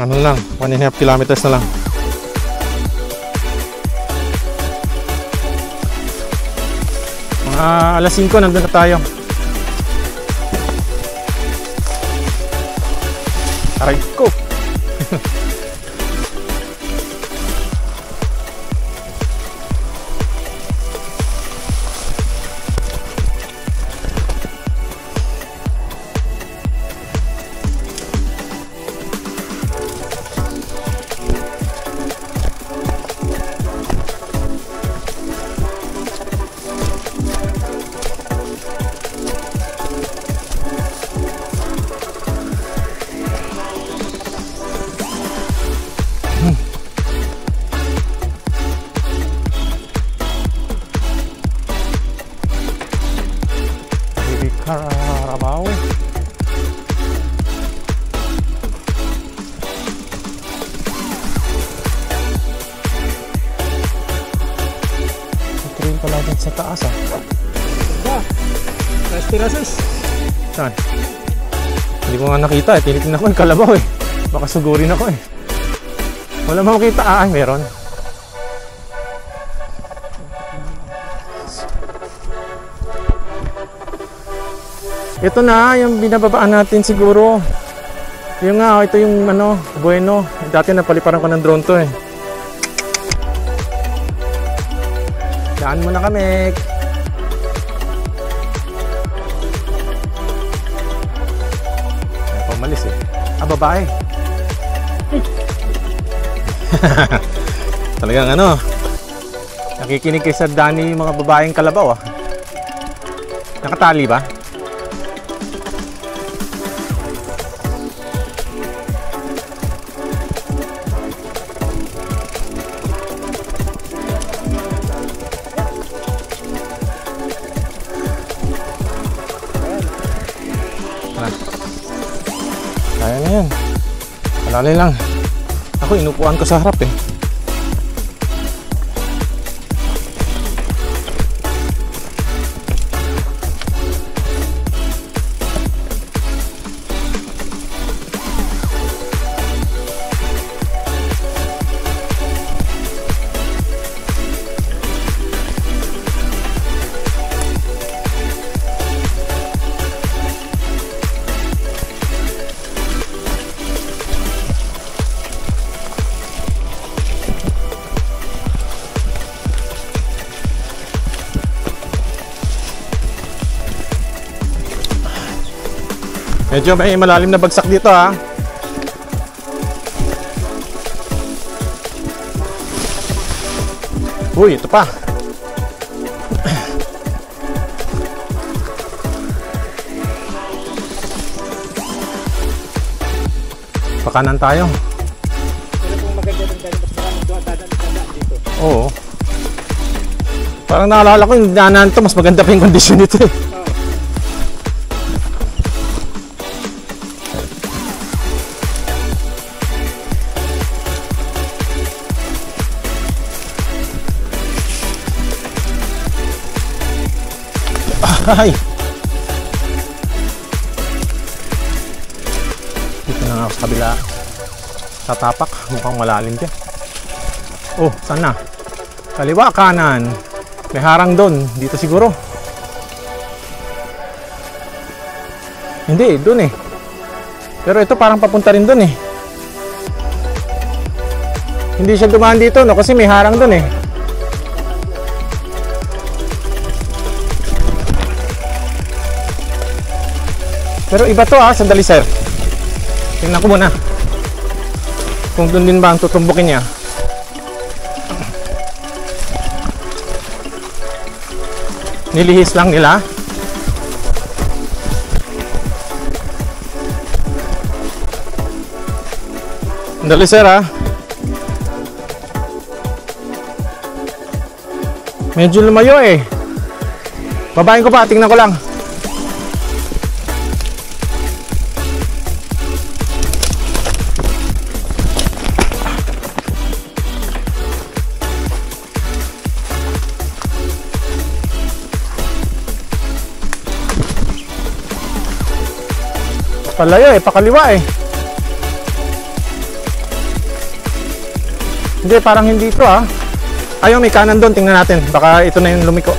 Ano lang, 1.5 kilometers na lang. Mga alas 5 nandun na tayo. Aray ko. Carabao. May train pala dyan sa taas ah.
Tirasis.
Saan? Hindi ko nga nakita eh. Tinitin ako yung kalabaw eh. Baka sugurin ako eh. Wala mo makita. Ah, meron. Ito na, yung binababaan natin siguro. Yung nga, ito yung ano, Bueno. Dati napaliparan ko ng drone to eh. Daan mo na kami. Malis eh. Ah, babae. Talagang ano, nakikinig kay Sir Danny yung mga babaeng kalabaw ah. Nakatali ba? Kaya na yan. Alali lang. Ako, inupuan ko sa harap eh. Medyo may malalim na bagsak dito ha. Uy, ito pa. Pakanan tayo.
Ano pong maganda ng dali, mas maraming dadaan dito.
Oo. Parang naalala ko yung daanan to, mas maganda pa yung kondisyon nito eh. Ay! Dito na nga ako sa kabila. Sa tapak, mukhang malalim dyan. Oh, saan na? Kaliwa, kanan. May harang doon. Dito siguro. Hindi, doon eh. Pero ito parang papunta rin doon eh. Hindi siya dumaan dito, no? Kasi may harang doon eh. Pero iba to ah, sandali sir. Tingnan ko muna. Kung doon din ba ang tutumbukin niya. Nilihis lang nila. Sandali sir ah. Medyo lumayo eh. Babayin ko pa, tingnan ko lang. Palayo eh, pakaliwa eh. Hindi, parang hindi ito ah. Ayaw, may kanan doon, tingnan natin. Baka ito na yung lumiko.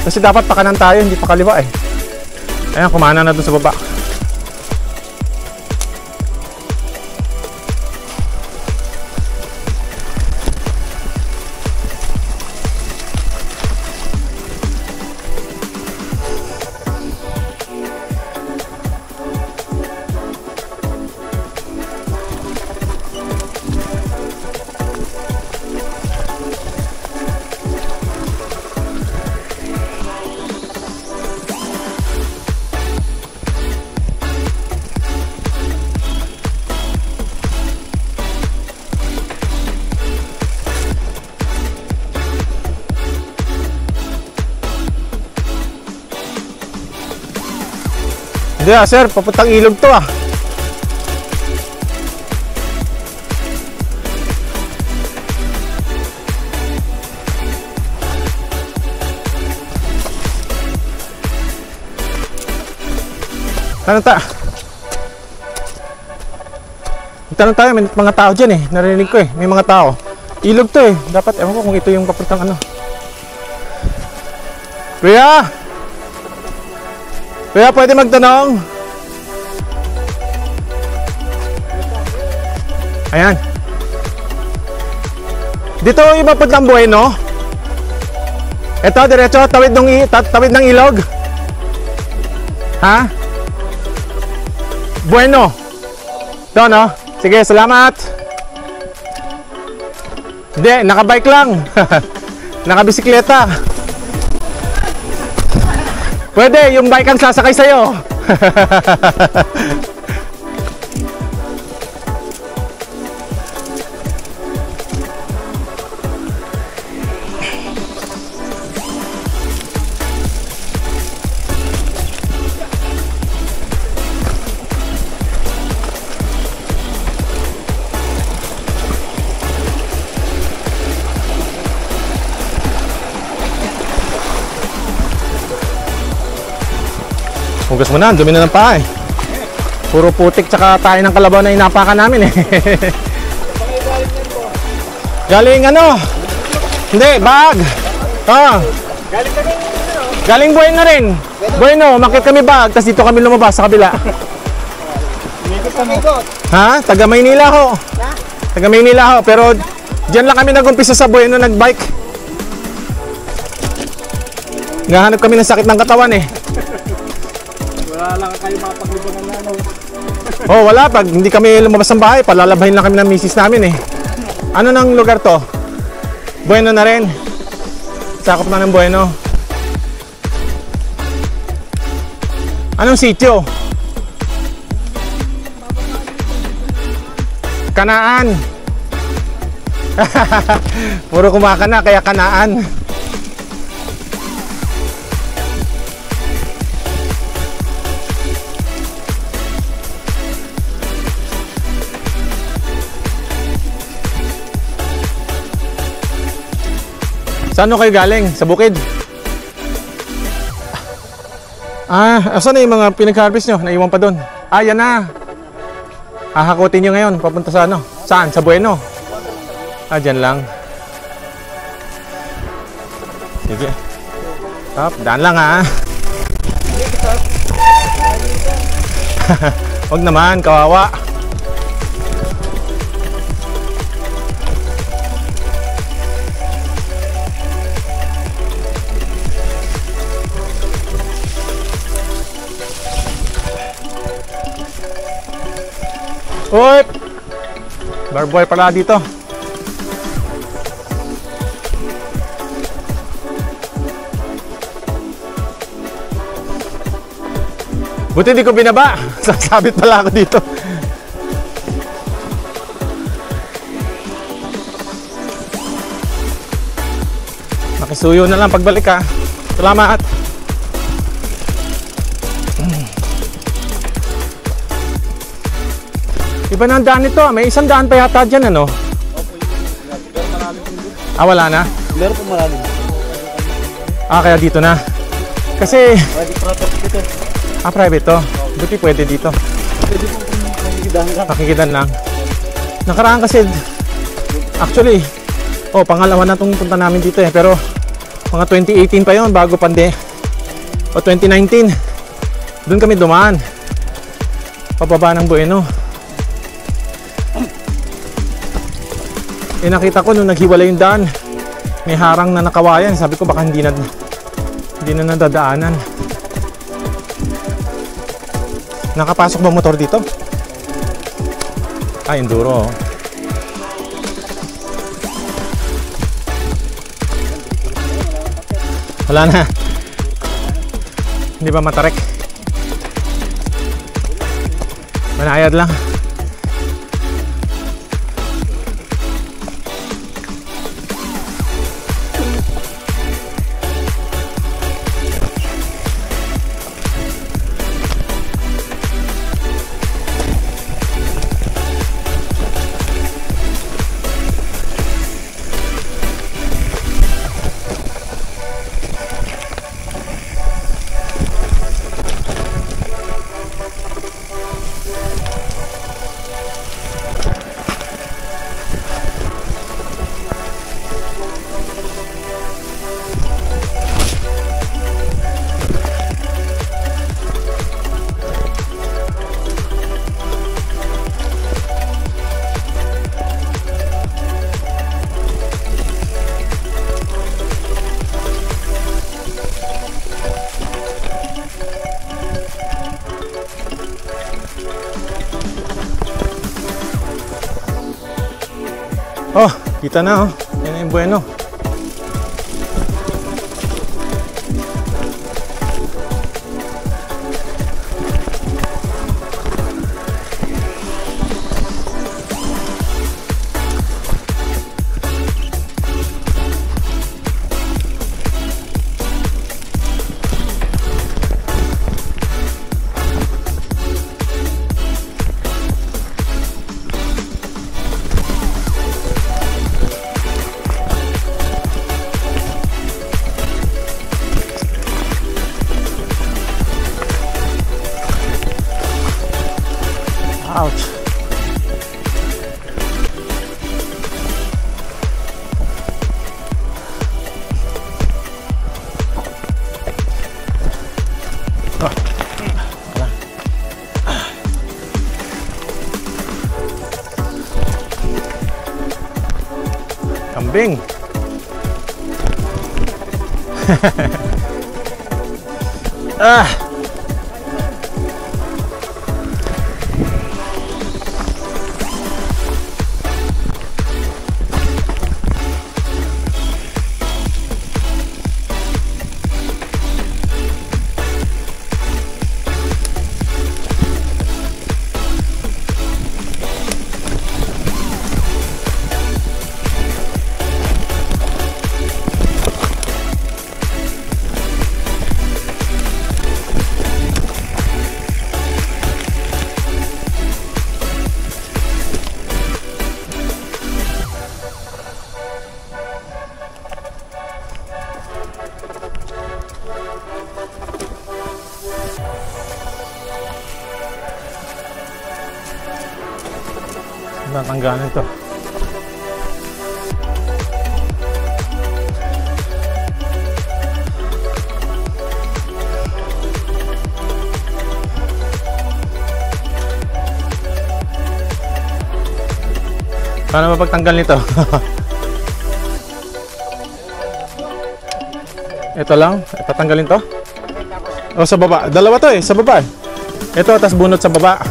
Kasi dapat pakanan tayo, hindi pakaliwa eh. Ayan, kumana na doon sa baba. Hindi sir, papuntang ilog to ah. Tanong tayo, may mga tao dyan eh. Narinig ko eh, may mga tao. Ilog to eh. Dapat, ewan ko kung ito yung papuntang ano. Kuya! Kuya, pwede magtanong? Ayan. Dito yung papuntang Bueno. Ito, diretso, tawid ng ilog. Ha? Bueno. Ito, no? Sige, salamat. Hindi, nakabike lang. Nakabisikleta. Pwede, yung bike ang sasakay sa'yo. Hugas mo na, dumi na ng paa eh. Puro putik tsaka tayo ng kalabaw na inapakan namin eh. Galing ano? Hindi, bag. Galing Bueno rin. Bueno, makit kami bag, tapos dito kami lumabas sa kabila. Ha? Taga Maynila ho. Taga Maynila ho, pero dyan lang kami nag-umpisa sa Bueno, nag-bike. Nahanap kami ng sakit ng katawan eh.
Wala lang kayo makapaglibang ng ano.
Oh, wala. Pag hindi kami lumabas ng bahay, palalabahin lang kami ng misis namin eh. Ano nang lugar to? Bueno na rin. Sakop na ng Bueno. Anong sityo? Kanaan. Puro kumakana, kaya Kanaan. Saan kayo galing? Sa bukid? Asan na yung mga pinag-harvest nyo? Naiwan pa doon. Yan na. Hahakutin nyo ngayon. Papunta sa ano? Saan? Sa Bueno? Dyan lang. Sige. Stop. Daan lang ha. Huwag naman. Kawawa. Uy! Barboy pala dito. Buti di ko binaba. Sasabit pala ako dito. Makisuyo na lang pagbalik ha. Salamat. Iba na ang daan nito. May isang daan pa yata dyan, ano? Wala na?
Meron po malalim.
Kaya dito na. Kasi...
Private ito.
Private to. Buti pwede dito.
Pwede po makikidahan lang.
Makikidan lang. Nakaraan kasi... Actually... pangalawa na itong punta namin dito eh. Pero... Mga 2018 pa yon bago pande. O 2019. Doon kami dumaan. Pababa ng Bueno. Nakita ko nung naghiwalay yung daan, may harang na nakawayan. Sabi ko baka hindi na nadadaanan. Nakapasok ba motor dito? Enduro. Wala na. Hindi ba matarek? Manayad lang. Oh, kita na oh. Yan na yung bueno. Ouch. Ah. Kambing. Ah. Natanggalan ito. Paano mapagtanggal nito? Ito lang? Tatanggalin to? O sa baba? Dalawa to eh, sa baba eh. Ito, tas bunot sa baba.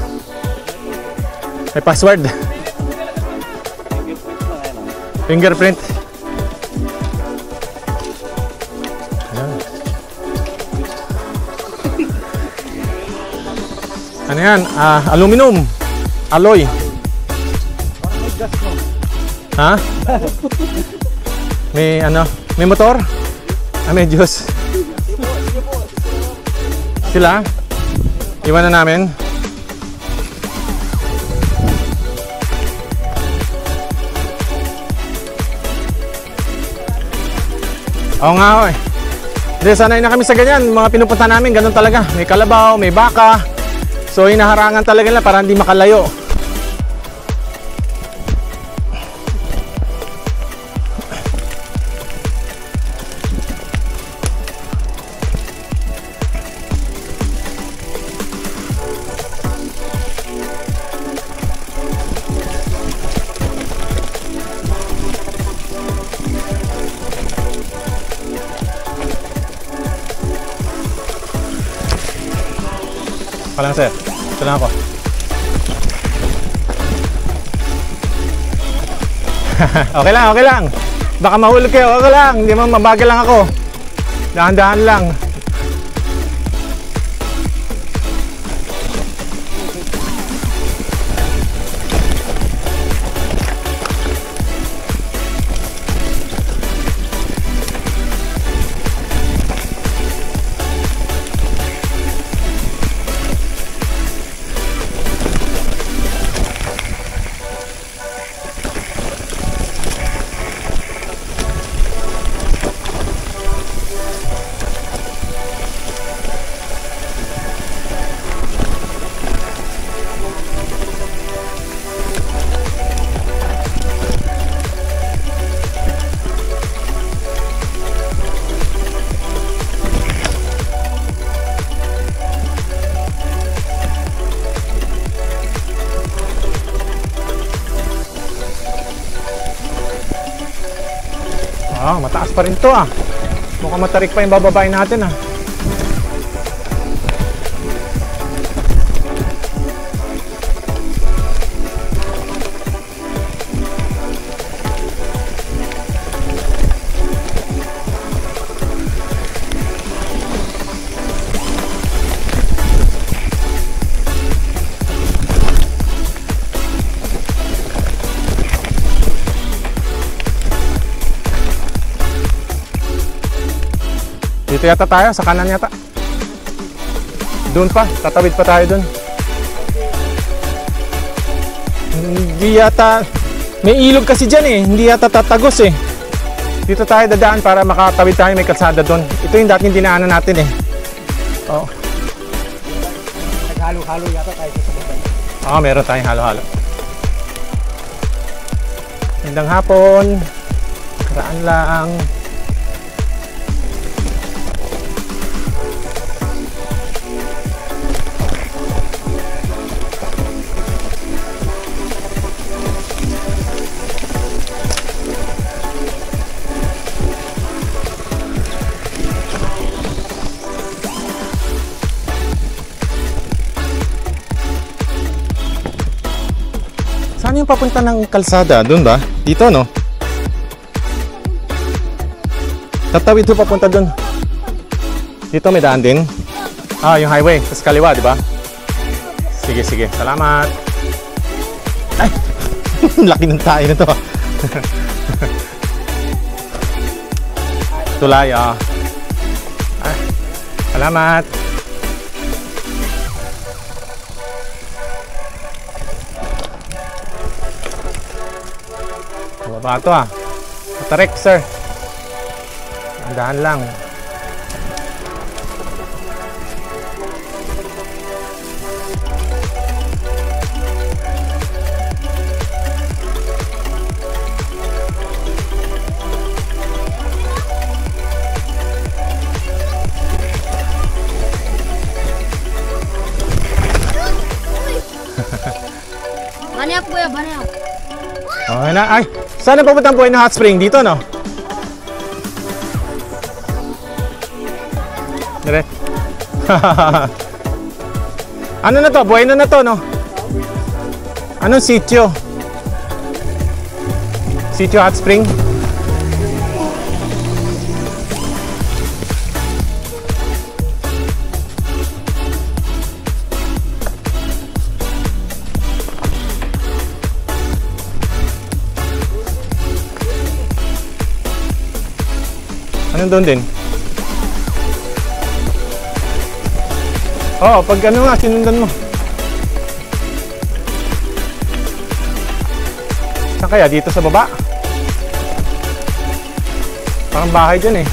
May password. Fingerprint. Ayan. Ano yan? Aluminum. Alloy. Ha? May ano? May motor? May juice. Sila? Iwan na namin. Oo nga eh. Hindi, sanay na kami sa ganyan. Mga pinupunta namin, ganun talaga. May kalabaw, may baka. So, hinaharangan talaga nila para hindi makalayo. Palang sir, ito na ako. Okay lang, okay lang. Baka mahulog kayo, okay lang. Hindi mo, mabagal lang ako. Dahan-dahan lang. Mataas pa rin to ah. Mukhang matarik pa yung bababain natin ah. Dito yata tayo, sa kanan yata. Doon pa, tatawid pa tayo doon. Hindi yata, may ilog kasi dyan eh, hindi yata tatagos eh. Dito tayo dadaan para makatawid tayo, may kalsada doon. Ito yung dating dinaanan natin eh. Oo.
Naghalo-halo yata tayo sa mga.
Oo, meron tayong halo-halo. Magandang hapon. Karaan lang. Saan yung papunta ng kalsada? Doon ba? Dito, no? Tatawid ko papunta doon. Dito may daan din. Ah, yung highway. Tapos kaliwa, di ba? Sige, sige. Salamat. Ay! Laki ng tayo na to. Tulay, ah. Ay, salamat. Baba ito ah. Matarek, sir. Andahan lang.
Banyak kuya, banyak.
Okay na. Ay, saan ang papuntang Buhay ng Hot Spring? Dito, no? Dire. Ano na to? Buhay na to, no? Anong sitio? Sitio Hot Spring? Anong doon din? Oo, pag ano nga, sinundan mo. Saan kaya? Dito sa baba? Parang bahay dyan eh.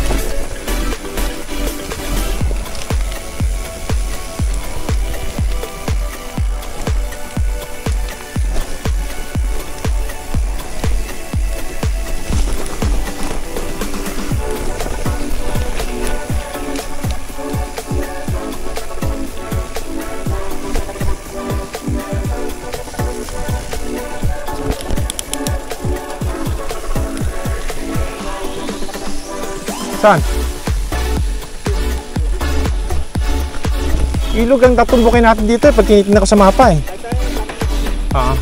Saan? Ilog ang tatumbukin natin dito eh, pag tinitingnan ko sa mapa eh. Oo.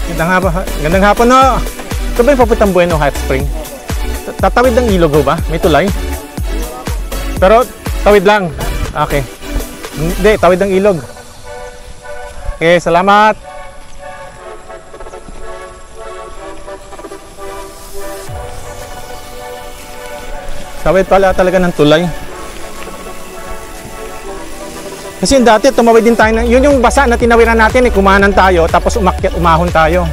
Gandang hapon no. Ito ba yung papuntang Buhay ng Hot Spring? Tatawid ng ilog ho ba? May tulay? Pero tawid lang. Okay. Hindi, tawid ng ilog. Okay, salamat. Tawid pala talaga ng tulay. Kasi yung dati, tumawid din tayo. Yun yung basa na tinawiran natin, kumanan tayo, tapos umakyat, umahon tayo.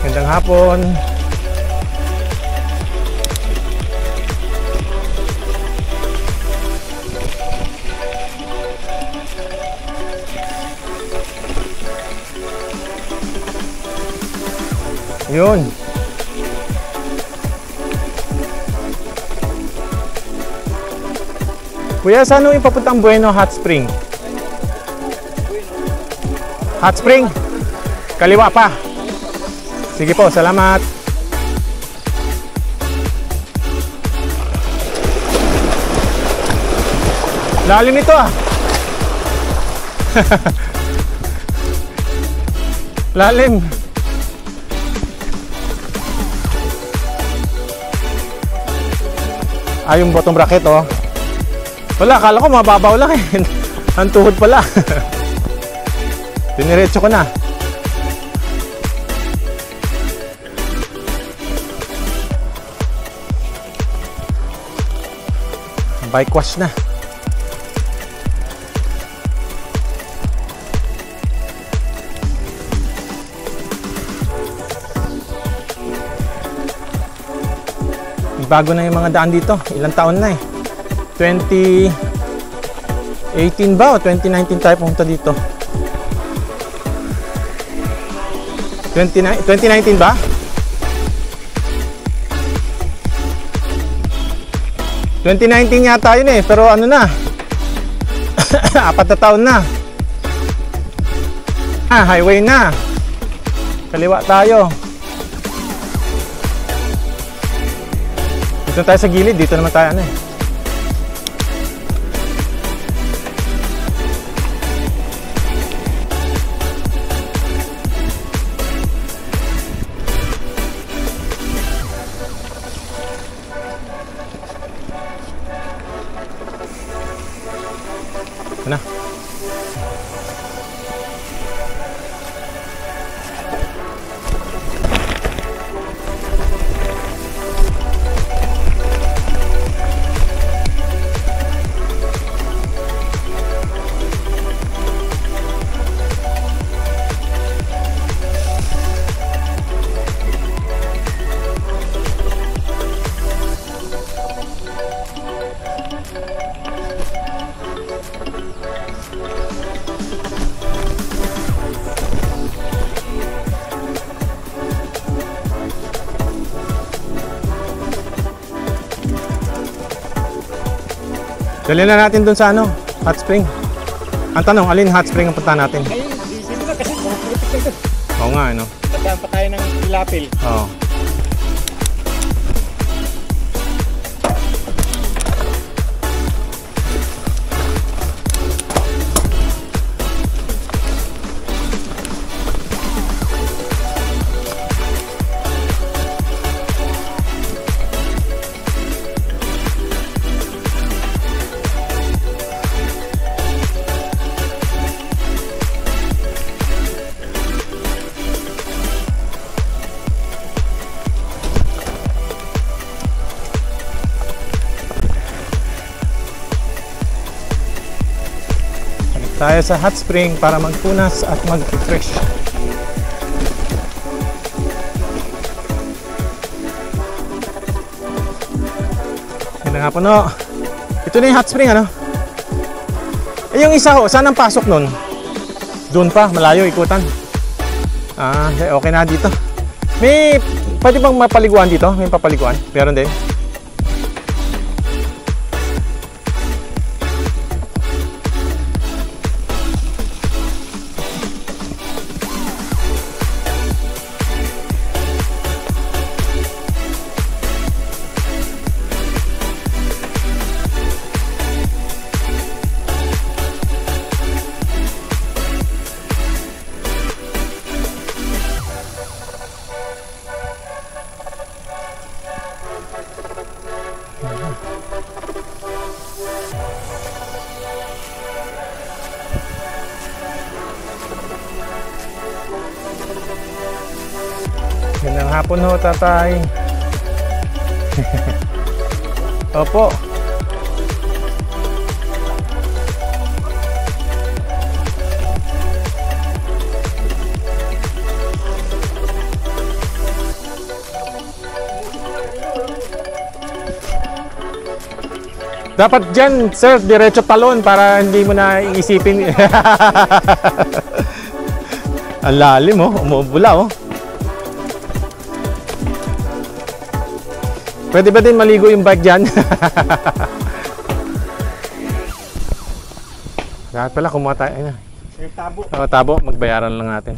Gandang hapon. Yun. Kuya, saan yung papuntang Buhay ng Hot Spring? Hot Spring? Kaliwa pa. Sige po, salamat. Lalim ito ah. Lalim. yung bottom bracket, oh. Wala, akala ko mababaw lang eh. Ang tuhod pala. Diniretso ko na. Bike wash na. Bago na yung mga daan dito. Ilang taon na eh. 2018 ba o 2019 tayo pumunta dito? 2019 ba? 2019 yata yun eh. Pero ano na? 4 na taon na. Highway na. Kaliwa tayo. Dito tayo sa gilid, dito naman tayo ano eh. Ito na. Dali na natin dun sa ano, hot spring. Ang tanong, alin hot spring ang punta natin?
Ay, sige lang kasi pumupulitik kayo doon.
Oo nga, ano?
Tandaan pa tayo ng tilapil.
Oo. Tayo sa hot spring para magpunas at mag-refresh. Yan nga po, no. Ito na yung hot spring, ano? Eh, yung isa ho, saan ang pasok nun? Doon pa, malayo, ikutan. Okay na dito. May, pwede bang mapaliguan dito? May papaliguan? Meron din. Gandang hapon ho, tatay. Opo. Dapat dyan, sir, diretso talon para hindi mo na iisipin. Ang lalim, oh. Umubula, oh. Pwede ba din maligo yung bike dyan? Dapat pala kumuha tayo.
Yung tabo.
Tabo, magbayaran lang natin.